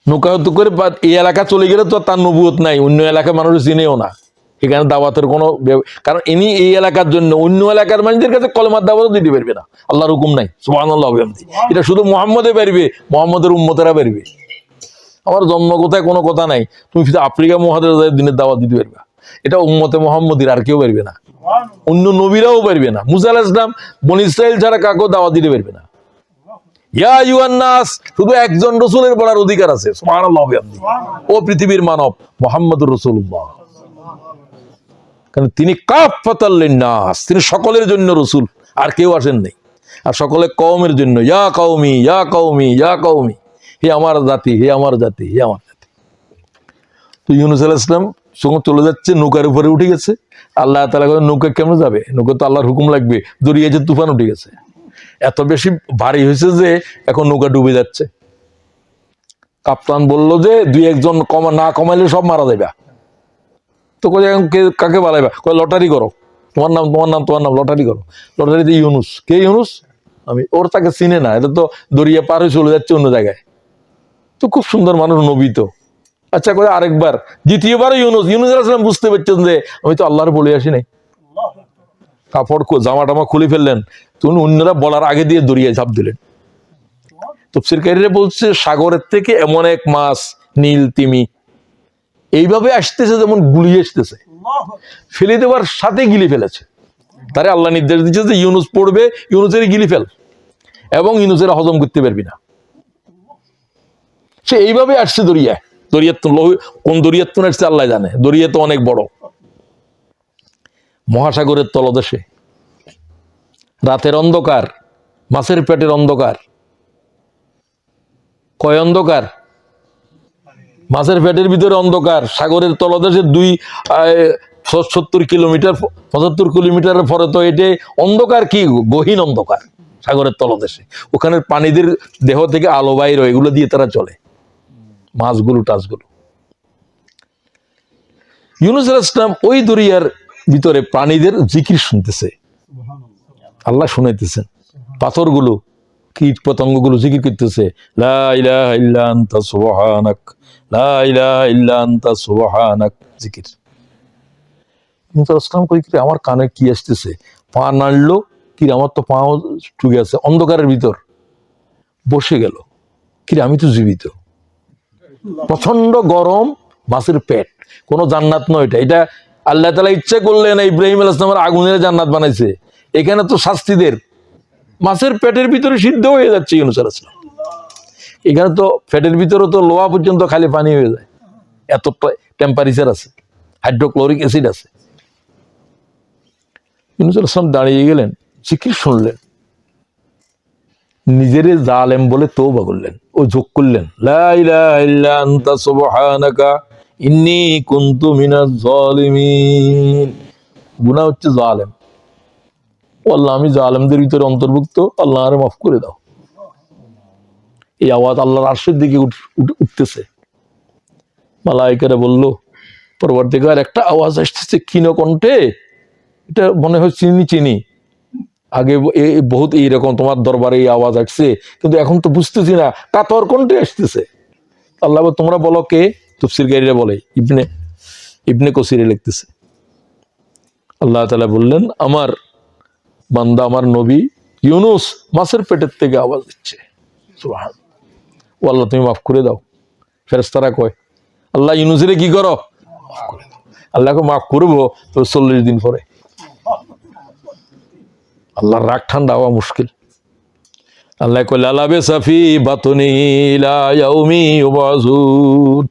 নৌকায়ত করে এই এলাকা চলে গেলে তো তার নবুয়ত নাই, অন্য এলাকার মানুষ চিনেও না, এখানে দাওয়াতের কোনো, কারণ ইনি এই এলাকার জন্য, অন্য এলাকার মানুষদের কাছে কলেমার দাওয়াতও দিতে পারবে না, আল্লাহর হুকুম নাই। সুবহানাল্লাহ, এটা শুধু মুহাম্মদে পারবে, মুহাম্মদের উম্মতেরা পারবে। আমার জন্ম কোথায় কোনো কথা নাই, তুমি শুধু আফ্রিকা মহাদেশের দিনের দাওয়াত দিতে পারবে, এটা উম্মতে মুহাম্মদীর, আর কেউ পারবে না, অন্য নবীরাও পারবে না। মুসা আলাইহিস সালাম বনী ইসরাইল ছাড়া কাকেও দাওয়াত দিতে পারবে না। ইয়া আইয়ুহান নাস, শুধু একজন রাসূলের বলার অধিকার আছে। সুবহানাল্লাহ, ও পৃথিবীর মানব মুহাম্মদুর রাসূলুল্লাহ, কারণ তিনি কাফাতাল লিন্নাস, তিনি সকলের জন্য রাসূল, আর কেউ আসেন নাই। আর সকলে কওমের জন্য, ইয়া কওমি ইয়া কওমি ইয়া কওমি, হে আমার জাতি হে আমার জাতি হে আমার জাতি। তো ইউনুস আলাইহিস সালাম সঙ্গে চলে যাচ্ছে, নৌকার উপরে উঠে গেছে। আল্লাহ তাআলা বলেন নৌকা কেমন যাবে? নৌকা তো আল্লাহর হুকুম লাগবে, দরিয়ায় যে তুফান উঠে গেছে, এত বেশি ভারী হয়েছে যে এখন নৌকা ডুবে যাচ্ছে। কাপ্তান বলল যে ২-১ জন না কমাইলে সব মারা যাবে। তো কাকে বালাইবা? কয় লটারি করো, তোমার নাম তোমার নাম তোমার নাম, লটারি করো। লটারিতে ইউনুস, কে ইউনুস? আমি। ওর তাকে চিনে না, এটা তো দরিয়া পার হয়ে চলে যাচ্ছে অন্য জায়গায়। তো খুব সুন্দর মানুষ, নবী তো। আচ্ছা করে আরেকবার, দ্বিতীয়বারও ইউনুস। ইউনুস আলাইহিস সালাম বুঝতে পারছেন যে আমি তো আল্লাহর বলে আসি নাই, কাপড় জামা টামা খুলে ফেললেন। তুমি অন্যরা বলার আগে দিয়ে দরিয়ায় ঝাঁপ দিলেন। তাফসীরকারীরা বলছে সাগরের থেকে এমন এক মাছ, নীল তিমি, এইভাবে আসতেছে যেমন গুলিয়ে আসতেছে, ফেলে দেওয়ার সাথে গিলি ফেলেছে। তারে আল্লাহ নির্দেশ দিচ্ছে যে ইউনুস পড়বে, ইউনুসের গিলি ফেল, এবং ইউনুসের হজম করতে পারবি না। সে এইভাবে আসছে দরিয়ায়। কোন দরিয়াত্তন আসছে আল্লাহ জানে, দরিয়া তো অনেক বড়, মহাসাগরের তলদেশে, রাতের অন্ধকার, মাছের পেটের অন্ধকার। কয় অন্ধকার? মাছের পেটের ভিতরে অন্ধকার, সাগরের তলদেশে 75 কিলোমিটার 75 কিলোমিটারের পরে তো এটা অন্ধকার, কি গহীন অন্ধকার সাগরের তলদেশে। ওখানে পানিদের দেহ থেকে আলো বাইর, এগুলো দিয়ে তারা চলে, মাছগুলো টাছগুলো। ইউনূস আলাইহিস সালাম ওই দরিয়ার ভিতরে প্রাণীদের জিকির শুনতেছে, আল্লাহ শুনাইতেছেন। পাথরগুলো কীট পতঙ্গগুলো জিকির করতেছে, লা ইলাহা ইল্লা আনতা সুবহানাক, লা ইলাহা ইল্লা আনতা সুবহানাক, জিকির। ইউনূস আলাইহিস সালাম কই কি আমার কানে কি আসতেছে, পা নাড়লো, কি আমার তো পাও ঢুকে আছে অন্ধকারের ভিতর, বসে গেল, কি আমি তো জীবিত। প্রচন্ড গরম, মাছের পেট, কোন জান্নাত নয় এটা, এটা আল্লাহ তাআলা ইচ্ছা করলেন ইব্রাহিম আলাইহিস সালামের আগুনের জান্নাত বানাইছে। এখানে তো শাস্তিদের, মাছের পেটের ভিতরে সিদ্ধ হয়ে যাচ্ছে ইউনূস আলাইহিস সালাম। এখানে তো পেটের ভিতরে তো লোহা পর্যন্ত খালি পানি হয়ে যায়, এত টেম্পারেচার আছে, হাইড্রোক্লোরিক অ্যাসিড আছে। ইউনূস আলাইহিস সালাম দাঁড়িয়ে গেলেন, জিকির শুনলেন, নিজেরে জালেম বলে তওবা করলেন, ও যোগ করলেন, লা ইলাহা ইল্লা আনতা সুবহানাকা ইন্নী কুনতু মিনাজ জালিমিন। গুনাহ হচ্ছে জালেম, ও আল্লাহ আমি জালেমদের ভিতরে অন্তর্ভুক্ত, আল্লাহ আরে মাফ করে দাও। এই আওয়াজ আল্লাহর আরশের দিকে উঠতেছে। মালায়েকারা বলল, পরবর্তীকার একটা আওয়াজ আসতেছে ক্ষীণ কণ্ঠে, এটা মনে হয় চিনি চিনি, আগে বহুত এইরকম তোমার দরবারে এই আওয়াজ আসছে, কিন্তু এখন তো বুঝতেছি না, কাতর কণ্ঠে আসতেছে। আল্লাহ তোমরা বলো কে? তাফসীরকারীরা বলে ইবনে কসিরে লিখতেছে, আল্লাহ তাআলা বললেন আমার বান্দা আমার নবী ইউনূস মাছের পেটের থেকে আওয়াজ দিচ্ছে, সুবহানাল্লাহ। ও আল্লাহ তুমি মাফ করে দাও। ফেরেশতারা কয় আল্লাহ ইউনূসের কি করো, মাফ করে দাও। আল্লাহকে মাফ করবো তো 40 দিন পরে। আল্লাহর রাগ ঠান্ডা হওয়া মুশকিল। আল্লাহ কয় লালাবে সাফি বাতনি ইলা ইয়াউমি ইউবাসুন।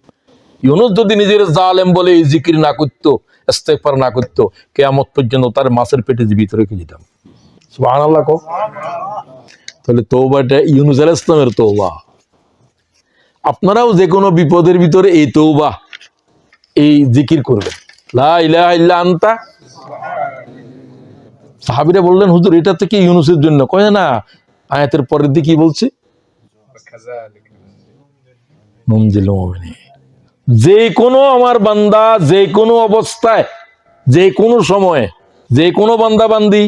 ইউনূস যদি নিজের জালেম বলে জিকির না করতো, ইস্তেগফার না করতো, কিয়ামত পর্যন্ত তার মাছের পেটে জীবিত রেখে দিতাম। সুবহানাল্লাহ কও। তাহলে তওবাটা ইউনূস আলাইহিস সালামের তওবা। আপনারাও যে কোনো বিপদের ভিতরে এই তওবা, এই জিকির করবেন, লা ইলাহা ইল্লা আনতা। সাহাবীরা বললেন হুজুর এটা থেকে ইউনূসের জন্য, কয় না আয়াতের পরের দিকে কি বলছে, যে কোনো আমার বান্দা যে কোনো অবস্থায় যে কোনো সময়ে যে কোনো বান্দা বান্দি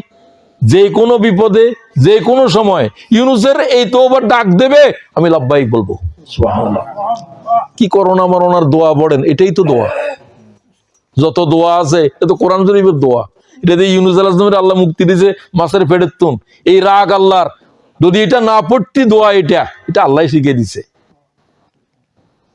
যে কোনো বিপদে যে কোনো সময় ইউনূসের এই তওবার ডাক দেবে, আমি লাব্বাইক বলবো। সুবহানাল্লাহ। কি করোনা মরণার দোয়া পড়েন, এটাই তো দোয়া। যত দোয়া আছে এটা তো কোরআন শরীফের দোয়া। এটা দিয়ে ইউনূস আলাইহিস সালামের আল্লাহ মুক্তি দিয়েছে মাছের পেটের তুন। এই রাগ আল্লাহর, যদি এটা না পড়তি দোয়া, এটা আল্লাহ শিখিয়ে দিছে।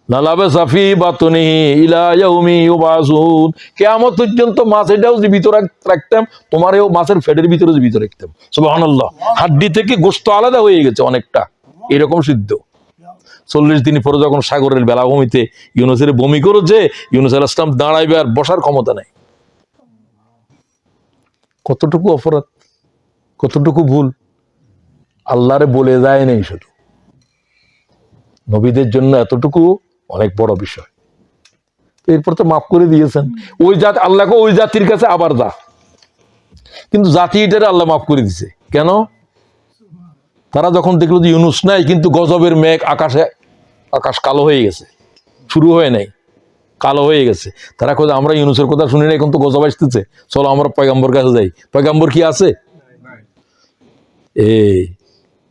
লালাবে সাফি বাতনিহি ইলা ইয়াউমি ইউবাসুন, কিয়ামত পর্যন্ত মাছ এটাও জীবিত রাখতাম, তোমারও মাছের পেটের ভিতরে জীবিত রাখতাম। সুবহানাল্লাহ। হাড্ডি থেকে গোশত আলাদা হয়ে গেছে অনেকটা, এরকম সিদ্ধ। 40 দিন পরে যখন সাগরের বেলাভূমিতে ইউনূসের বমি করেছে, ইউনূস আলাইহিস সালাম দাঁড়াইবে আর বসার ক্ষমতা নাই। কতটুকু অপরাধ, কতটুকু ভুল আল্লাহরে বলে যায় নাই। শুধু নবীদের জন্য এতটুকু অনেক বড় বিষয়। এরপর তো মাফ করে দিয়েছেন। ওই জাতি আল্লাহকে ওই জাতির কাছে আবার যা, কিন্তু জাতি এটারে আল্লাহ মাফ করে দিছে কেন? তারা যখন দেখলো যে ইউনূস নাই, কিন্তু গজবের মেঘ আকাশ কালো হয়ে গেছে, শুরু হয় নাই, কালো হয়ে গেছে। তারা কয় আমরা ইউনূসের কথা শুনি না, এখন তো গজব আসতেছে, চলো আমরা পয়গম্বর কাছে যাই। পয়গম্বর কি আছে?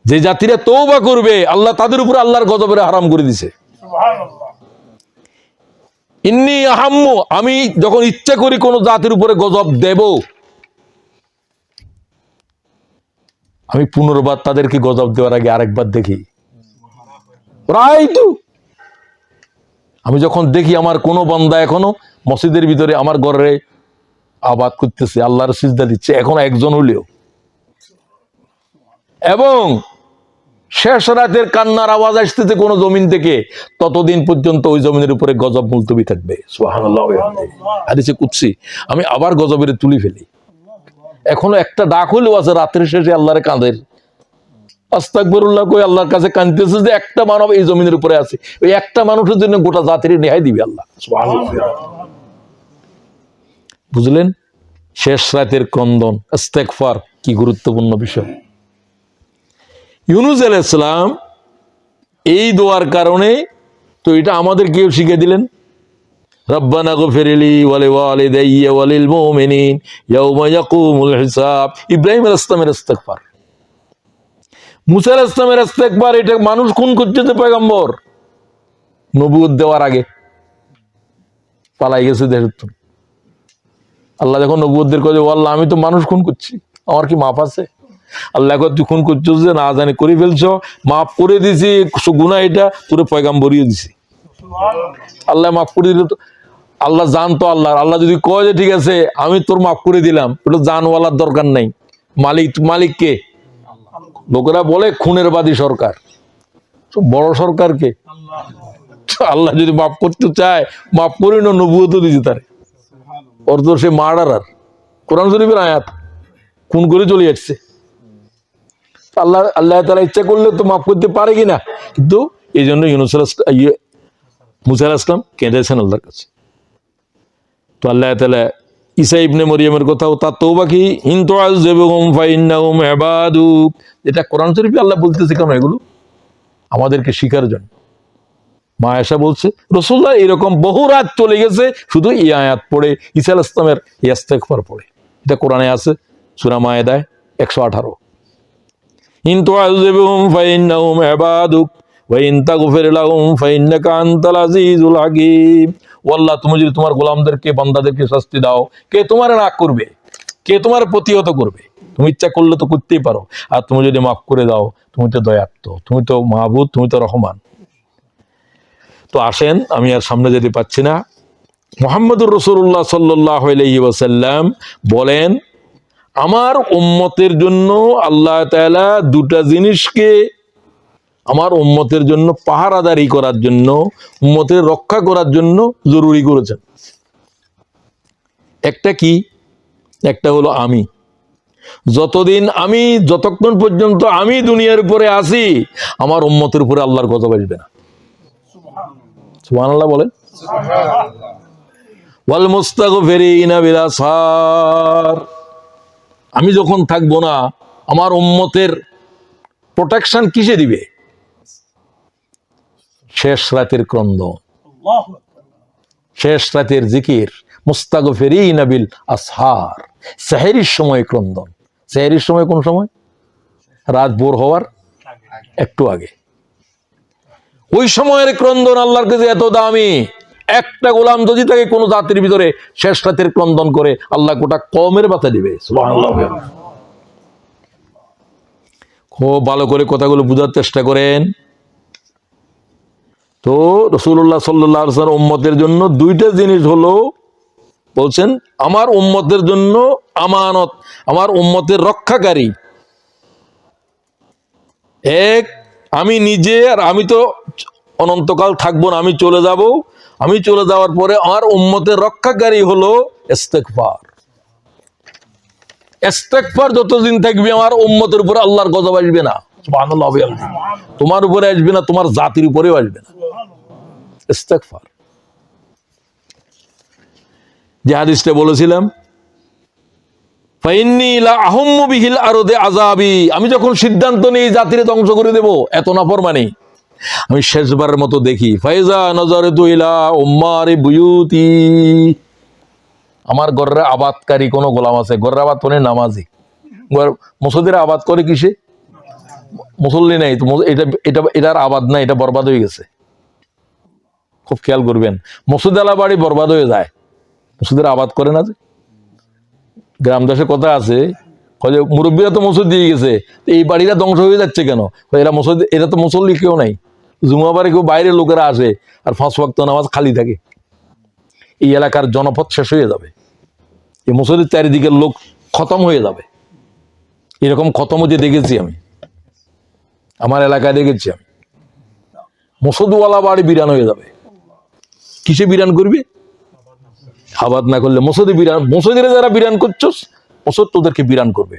যে জাতিরা তওবা করবে আল্লাহ তাদের উপর আল্লাহর গজবের হারাম করে দিছে। ইন্নী আহাম্মু, আমি যখন ইচ্ছা করি কোন জাতির উপরে গজব দেব, আমি পুনর্বার তাদেরকে গজব দেওয়ার আগে আরেকবার দেখি। প্রায় তো আমি যখন দেখি আমার কোন বান্দা এখনো মসজিদের ভিতরে আমার ঘরে আবাদ করতেছে, আল্লাহর সিজদা দিচ্ছে, এখন একজন হলেও, এবং শেষ রাতের কান্নার আওয়াজ আসতেছে কোন জমিন থেকে, ততদিন পর্যন্ত ওই জমিনের উপরে গজব মুলতবি থাকবে। সুবহানাল্লাহ। হাদিসে কুদসি, আমি আবার গজবের তুলি ফেলি। এখনো একটা ডাক হলেও আছে রাতের শেষে আল্লাহরে কাঁদের, আস্তাগফিরুল্লাহ কই আল্লাহর কাছে কাঁদতেছে যে একটা মানব এই জমিনের উপরে আছে, ওই একটা মানুষের জন্য গোটা জাতির ন্যায় দিবে আল্লাহ। সুবহানাল্লাহ। বুঝলেন? শেষ রাতের ক্রন্দন, ইস্তেগফার কি গুরুত্বপূর্ণ বিষয়। ইউনূস আলাইহিস সালাম এই দোয়ার কারণে তো এটা আমাদের কেউ শিখে দিলেন। রব্বানা গফিরলি ওয়ালিওয়ালিদাইয়া ওয়ালিল মুমিনিন ইয়াউমা ইয়াকুমুল হিসাব। ইব্রাহিম আলাইহিস সালামের ইস্তিগফার, মুসা আলাইহিস সালামের ইস্তিগফার। এটা মানুষ খুন করছে তো পয়গম্বর নবুয়ত দেওয়ার আগে পালাই গেছে দেশের তো। আল্লাহ যখন নবুয়তদের কয়ে, ও আল্লাহ আমি তো মানুষ খুন করছি, আমার কি মাপ আছে? আল্লাহ কয় তুই খুন করছিস যে না জানি করে ফেলছ, মাফ করে দিছি, গুনাহ এটা তোরে পয়গাম্বরিয়ে দিছি। আল্লাহ মাফ করে দিল তো। আল্লাহ জানতো, আল্লাহ যদি কয় যে ঠিক আছে আমি তোর মাফ করে দিলাম, এটা জানওয়ালার দরকার নাই, মালিক কে? লোকেরা বলে খুনের বাদী সরকার, বড় সরকার কে? আল্লাহ যদি মাফ করতে চায় মাফ করে না, নবুয়ত দিয়েছে তারে। ওর তো সে মার্ডারার, কোরআন শরীফের আয়াত, খুন করে চলে যাচ্ছে। আল্লাহ তাআলা ইচ্ছা করলে তো মাফ করতে পারে কিনা, কিন্তু এই জন্য মুসা আলাইহিস সালাম কেঁদেছেন আল্লাহর কাছে। তো আল্লাহ তাআলা ঈসা ইবনে মরিয়মের কথাও তার তওবা কি ইন তুআযিবহুম ফাইন্নাহুম ইবাদুক, এটা কোরআন শরীফে আল্লাহ বলতেছে কেন? এগুলো আমাদেরকে শিখার জন্য। মা আয়েশা বলছে রাসূলুল্লাহ এরকম বহু রাত চলে গেছে শুধু এই আয়াত পড়ে, ঈসা আলাইহিস সালামের ইস্তিগফার পড়ে। এটা কোরআনে আছে সূরা মায়েদায় 118। ইন তুআযিবহুম ফাইন্নাহুম ইবাদুক ওয়া ইন তাগফির লাহুম ফাইন্নাকা আনতাল আজিজুল হাকীম। ও আল্লাহ, তুমি যদি তোমার গোলামদেরকে, বান্দাদেরকে শাস্তি দাও, কে তোমার রাগ করবে? কে তোমার প্রতিহত করবে? তুমি ইচ্ছা করলে তো করতেই পারো। আর তুমি যদি মাফ করে দাও, তুমি তো দয়ার্ত, তুমি তো মাহবুব, তুমি তো রহমান। তো আসেন, আমি আর সামনে যেতে পাচ্ছি না। মুহাম্মদুর রাসূলুল্লাহ সাল্লাল্লাহু আলাইহি ওয়াসাল্লাম বলেন, আমার উম্মতের জন্য আল্লাহ তাআলা দুটা জিনিসকে আমার উম্মতের জন্য পাহারাদারি করার জন্য, উম্মতের রক্ষা করার জন্য জরুরি করেছেন। একটা কি? একটা হলো আমি। যতক্ষণ পর্যন্ত আমি দুনিয়ার উপরে আছি, আমার উম্মতের উপরে আল্লাহর গজব আসবে না। সুবহানাল্লাহ বলেন। ওয়াল মুস্তাগফিরিনা বিল আসহার, আমি যখন থাকবো না, আমার উম্মতের প্রোটেকশন কিসে দিবে? শেষ রাতের ক্রন্দন, শেষ রাতের জিকির, মুস্তাগফিরিনা বিল আসহার, সেহরির সময় ক্রন্দন। সেহরির সময় কোন সময়? রাত ভোর হওয়ার একটু আগে। ওই সময়ের ক্রন্দন আল্লাহর কাছে এত দামি, একটা গোলাম যদি তাকে কোনো জাতির ভিতরে শেষ রাতের ক্রন্দন করে, আল্লাহ গোটা কওমের বাতা দিবে। সুবহানাল্লাহ। খুব ভালো করে কথাগুলো বুঝার চেষ্টা করেন। তো রাসূলুল্লাহ সাল্লাল্লাহু আলাইহি ওয়াসাল্লাম উম্মতের জন্য দুইটা জিনিস হলো, বলছেন আমার উম্মতের জন্য আমানত, আমার উম্মতের রক্ষাকারী। এক, আমি নিজে, আর আমি তো অনন্তকাল থাকবো না, আমি চলে যাব। আমি চলে যাওয়ার পরে আমার উম্মতের রক্ষাকারী হলো ইস্তিগফার। ইস্তিগফার যতদিন থাকবে আমার উম্মতের উপরে আল্লাহর গজব আসবে না। সুবহানাল্লাহ। তোমার উপরে আসবে না, তোমার জাতির উপরেও আসবে না। ইস্তিগফার, যে হাদিসটা বলেছিলাম, ফাইন্নী লা আহুম্মু বিহিল আরদে আযাবি, আমি যখন সিদ্ধান্ত নিই জাতিরে ধ্বংস করে দেব, এত নাফরমানি, আমি শেষবারের মতো দেখি, ফাইজা নাযারতু ইলা উম্মারি বুয়ুতি, আমার ঘরের আবাদকারী কোন গোলাম আছে, ঘরের আবাদ করে নামাজি, মসজিদের আবাদ করে কিসে? মুসল্লি নাই তো, এটার আবাদ নাই, এটা বরবাদ হয়ে গেছে। খুব খেয়াল করবেন, মসজিদ আলা বাড়ি বরবাদ হয়ে যায়, মসজিদের আবাদ করে না। যে গ্রাম দেশে কথা আছে, মুরব্বীরা তো মসজিদ দিয়ে গেছে, এই বাড়িটা ধ্বংস হয়ে যাচ্ছে কেন? এরা মসজিদ, এরা তো মুসল্লি কেউ নাই, জুমা বাড়ি কেউ, বাইরের লোকেরা আসে, আর 5 ওয়াক্ত নামাজ খালি থাকে। এই এলাকার জনপদ শেষ হয়ে যাবে, এই মসজিদের চারিদিকের লোক খতম হয়ে যাবে। এরকম খতম হতে দেখেছি আমি, আমার এলাকায় দেখেছি আমি। মসজিদওয়ালা বাড়ি বিরান হয়ে যাবে। কিসে বিরান করবি? আবাদ না করলে মসজিদে বিরান, মসজিদে যারা বিরান করছস, মসজিদ তোদেরকে বিরান করবে।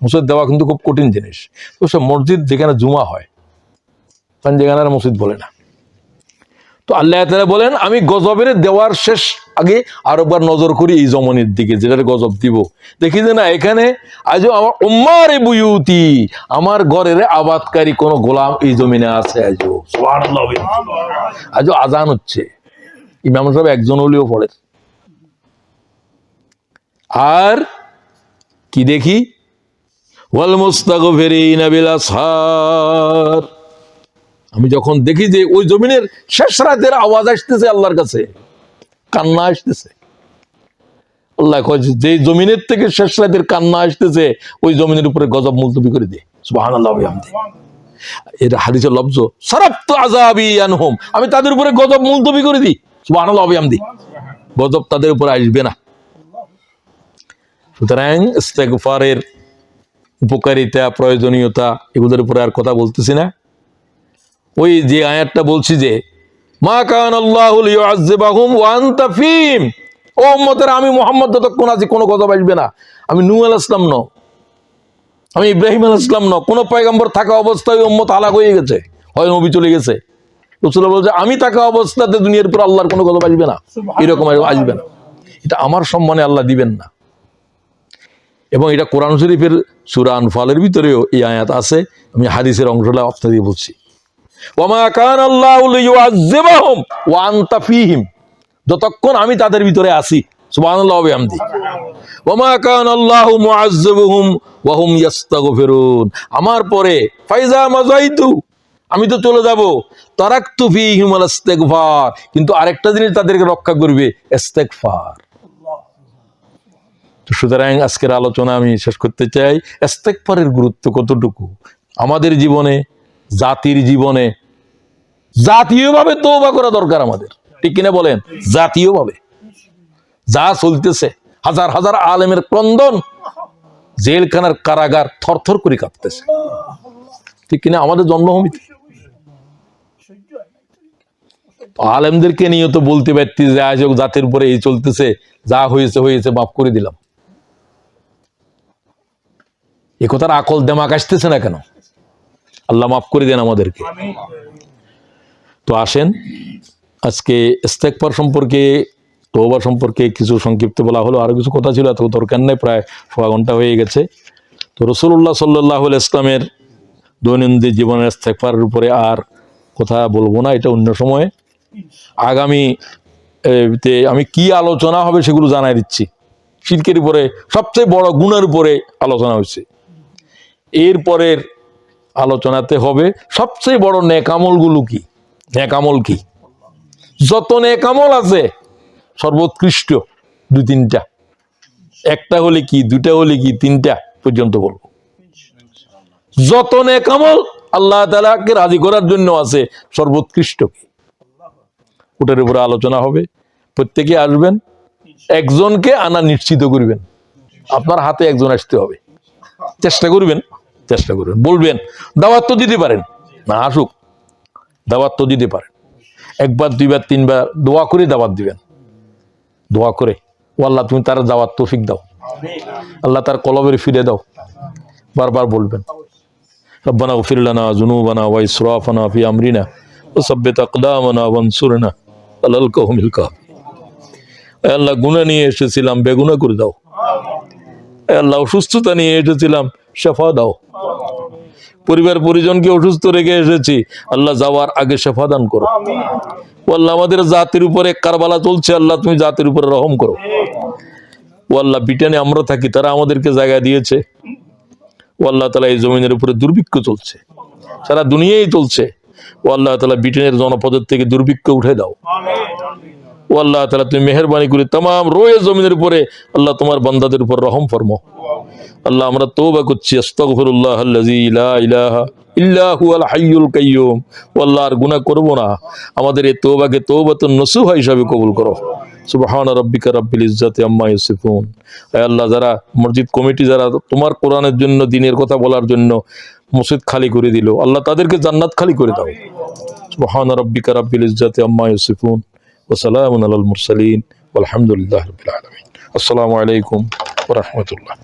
মসজিদ দেওয়া কিন্তু খুব কঠিন জিনিস। তো সব মসজিদ যেখানে জুমা হয়, যেখানে মসজিদ বলে না। তো আল্লাহ তাআলা বলেন, আমি গজবের দেওয়ার শেষ আগে আরেকবার নজর করি এই জমনের দিকে, যেটার গজব দিব, দেখি যে না এখানে আজও আমার উম্মারে বুয়ুতি, আমার ঘরের আবাদকারী কোন গোলাম এই জমিনে আছে। আজও সুবহানাল্লাহ, আজও আজান হচ্ছে, ইমাম সাহেব একজন হলেও পড়ে। আর কি দেখি, ওয়াল মুস্তাগফিরিনা বিল আসহার, আমি যখন দেখি যে ওই জমিনের শেষ রাতের আওয়াজ আসতেছে আল্লাহর কাছে, কান্না আসতেছে, আল্লাহ কয় যে জমিনের থেকে শেষ রাতের কান্না আসতেছে ওই জমিনের উপরে গজব মুলতবি করে দে। সুবহানাল্লাহ ওয়া বিহামদিহি। এর হাদিসের লফজ সারাফতু আযাবি আনহুম, আমি তাদের উপরে গজব মুলতবি করে দিই। সুবহানাল্লাহ ওয়া বিহামদিহি। গজব তাদের উপরে আসবে না। সুতরাং ইস্তেগফারের উপকারিতা, প্রয়োজনীয়তা এগুলোর উপরে আর কথা বলতেছি না। ওই যে আয়াতটা বলছি যে মা কানাল্লাহু লিউআযযিবাহুম ওয়া আনতা ফীহিম, ও উম্মতের আমি মুহাম্মদ যতক্ষণ আছি কোনো গজব আসবে না। আমি নূহ আলাইহিস সালাম ন, আমি ইব্রাহিম আলাইহিস সালাম ন, কোন পয়গম্বর থাকা অবস্থায় উম্মত হালাক হয়ে গেছে, হয় নবী চলে গেছে। রাসূলুল্লাহ বলেছে আমি থাকা অবস্থাতে দুনিয়ার উপর আল্লাহর কোনো গজব আসবে না, এরকম আসবে না। এটা আমার সম্মানে আল্লাহ দিবেন না। এবং এটা কোরআন শরীফের সূরা আনফালের ভিতরেও এই আয়াত আছে। আমি হাদিসের অংশটা আপনাদের দিয়ে বলছি, ওয়ামা কানাল্লাহু লিউআযযিবাহুম ওয়া আনতা ফীহিম, যতক্ষণ আমি তাদের ভিতরে আছি। সুবহানাল্লাহি ওয়া বিহামদিহি। ওয়ামা কানাল্লাহু মুআযযিবুহুম ওয়া হুম ইস্তাগফিরুন, আমার পরে ফাইজা মাযাইতু, আমি তো চলে যাব, তারাকতু ফীহিম আল ইস্তিগফার, কিন্তু আরেকটা জিনিস তাদেরকে রক্ষা করবে, ইস্তিগফার। তো সুতরাং আজকের আলোচনা আমি শেষ করতে চাই, ইস্তিগফারের গুরুত্ব কতটুকু আমাদের জীবনে, জাতির জীবনে। জাতীয়ভাবে তওবা করা দরকার আমাদের, ঠিক কিনা বলেন? জাতীয়ভাবে যা চলতেছে, হাজার হাজার আলেমের ক্রন্দন, জেলখানার কারাগার থরথর করে কাঁপতেছে, ঠিক কিনা? আমাদের জন্মভূমিতে আলেমদেরকে নিয়ে তো বলতে পারতি যে আজ জাতির উপরে এই চলতেছে, যা হয়েছে হয়েছে, মাফ করে দিলাম। এ কথার আকল দেমাক আসতেছে না কেন? আল্লাহ মাফ করে দেন আমাদেরকে। তো আসেন আজকে ইস্তেগফার সম্পর্কে, তওবা সম্পর্কে কিছু সংক্ষিপ্ত বলা হলো। আরো কিছু কথা ছিল, এত দরকার নেই, প্রায় সোয়া ঘন্টা হয়ে গেছে। তো রাসূলুল্লাহ সাল্লাল্লাহু আলাইহি ওয়াসাল্লামের দৈনন্দিন জীবনের ইস্তেগফারের উপরে আর কথা বলবো না, এটা অন্য সময়ে। আগামী আমি কি আলোচনা হবে সেগুলো জানাই দিচ্ছি। শিরকের উপরে, সবচেয়ে বড় গুনাহের উপরে আলোচনা হয়েছে। এরপরের আলোচনাতে হবে সবচেয়ে বড় নেকামলগুলো কি, নেকামল কি। যত নেকামল আছে সর্বোৎকৃষ্ট দুই তিনটা, একটা হলে কি, দুটা হলে কি, তিনটা পর্যন্ত বলবো। যত নেকামল আল্লাহ তাআলাকে রাজি করার জন্য আছে, সর্বোৎকৃষ্ট কি, ওটার উপরে আলোচনা হবে। প্রত্যেকে আসবেন, একজনকে আনা নিশ্চিত করবেন, আপনার হাতে একজন আসতে হবে, চেষ্টা করবেন, চেষ্টা করবেন, বলবেন। দাওয়াত তো দিতে পারেন, না আসুক, দাওয়াত তো দিতে পারেন। একবার দুইবার তিনবার দোয়া করে দাওয়াত দিবেন, দোয়া করে, ও আল্লাহ তুমি তার দাওয়াত তৌফিক দাও, আল্লাহ তার কলবের ফিরে দাও, বারবার বলবেন। রব্বানা গফির লানা যুনুবানা ওয়া ইসরাফানা ফি আমরিনা ওয়া সাব্বিত আকদামানা ওয়ানসুরনা আলাল কওমিল কাফিরিন। হে আল্লাহ, গুনাহ নিয়ে এসেছিলাম, বেগুনাহ করে দাও। হে আল্লাহ, অসুস্থতা নিয়ে এসেছিলাম, শিফা দাও। পরিবার পরিজনকে অসুস্থ রেখে এসেছি, আল্লাহ যাওয়ার আগে শিফা দান করো। ও আল্লাহ, আমাদের জাতির উপরে কারবালা চলছে, আল্লাহ তুমি জাতির উপরে রহম করো। ও আল্লাহ, ব্রিটেনে আমরা থাকি, তারা আমাদেরকে জায়গা দিয়েছে। ও আল্লাহ তাআলা, এই জমিনের উপরে দুর্ভিক্ষ চলছে, সারা দুনিয়ায় চলছে। ও আল্লাহ তাআলা, ব্রিটেনের জনপদের থেকে দুর্ভিক্ষ উঠে দাও। ও আল্লাহ তাআলা, তুমি মেহেরবানি করে তাম রয়ে জমিনের উপরে আল্লাহ তোমার বান্দাদের উপর রহম ফরমাও। আল্লাহ, আমরা তওবা করছি, আস্তাগফিরুল্লাহ আল্লাযী লা ইলাহা ইল্লা হুয়াল হাইয়ুল কাইয়্যুম। ও আল্লাহ, আর গুনাহ করব না, আমাদের এই তওবাকে তওবাতুন নসুহা হিসাবে কবুল করো। সুবহান রাব্বিকা রাব্বিল ইজ্জাতি আম্মা ইয়াসিফুন। হে আল্লাহ, যারা মসজিদ কমিটি, যারা তোমার কোরআনের জন্য, দ্বীনের কথা বলার জন্য মসজিদ খালি করে দিল, আল্লাহ তাদেরকে জান্নাত খালি করে দাও। সুবহান রাব্বিকা রাব্বিল ইজ্জাতি আম্মা ইয়াসিফুন ওয়া সালামুন আলাল মুরসালিন ওয়াল হামদুলিল্লাহি রাব্বিল আলামিন। আসসালামু আলাইকুম ওয়া রাহমাতুল্লাহ।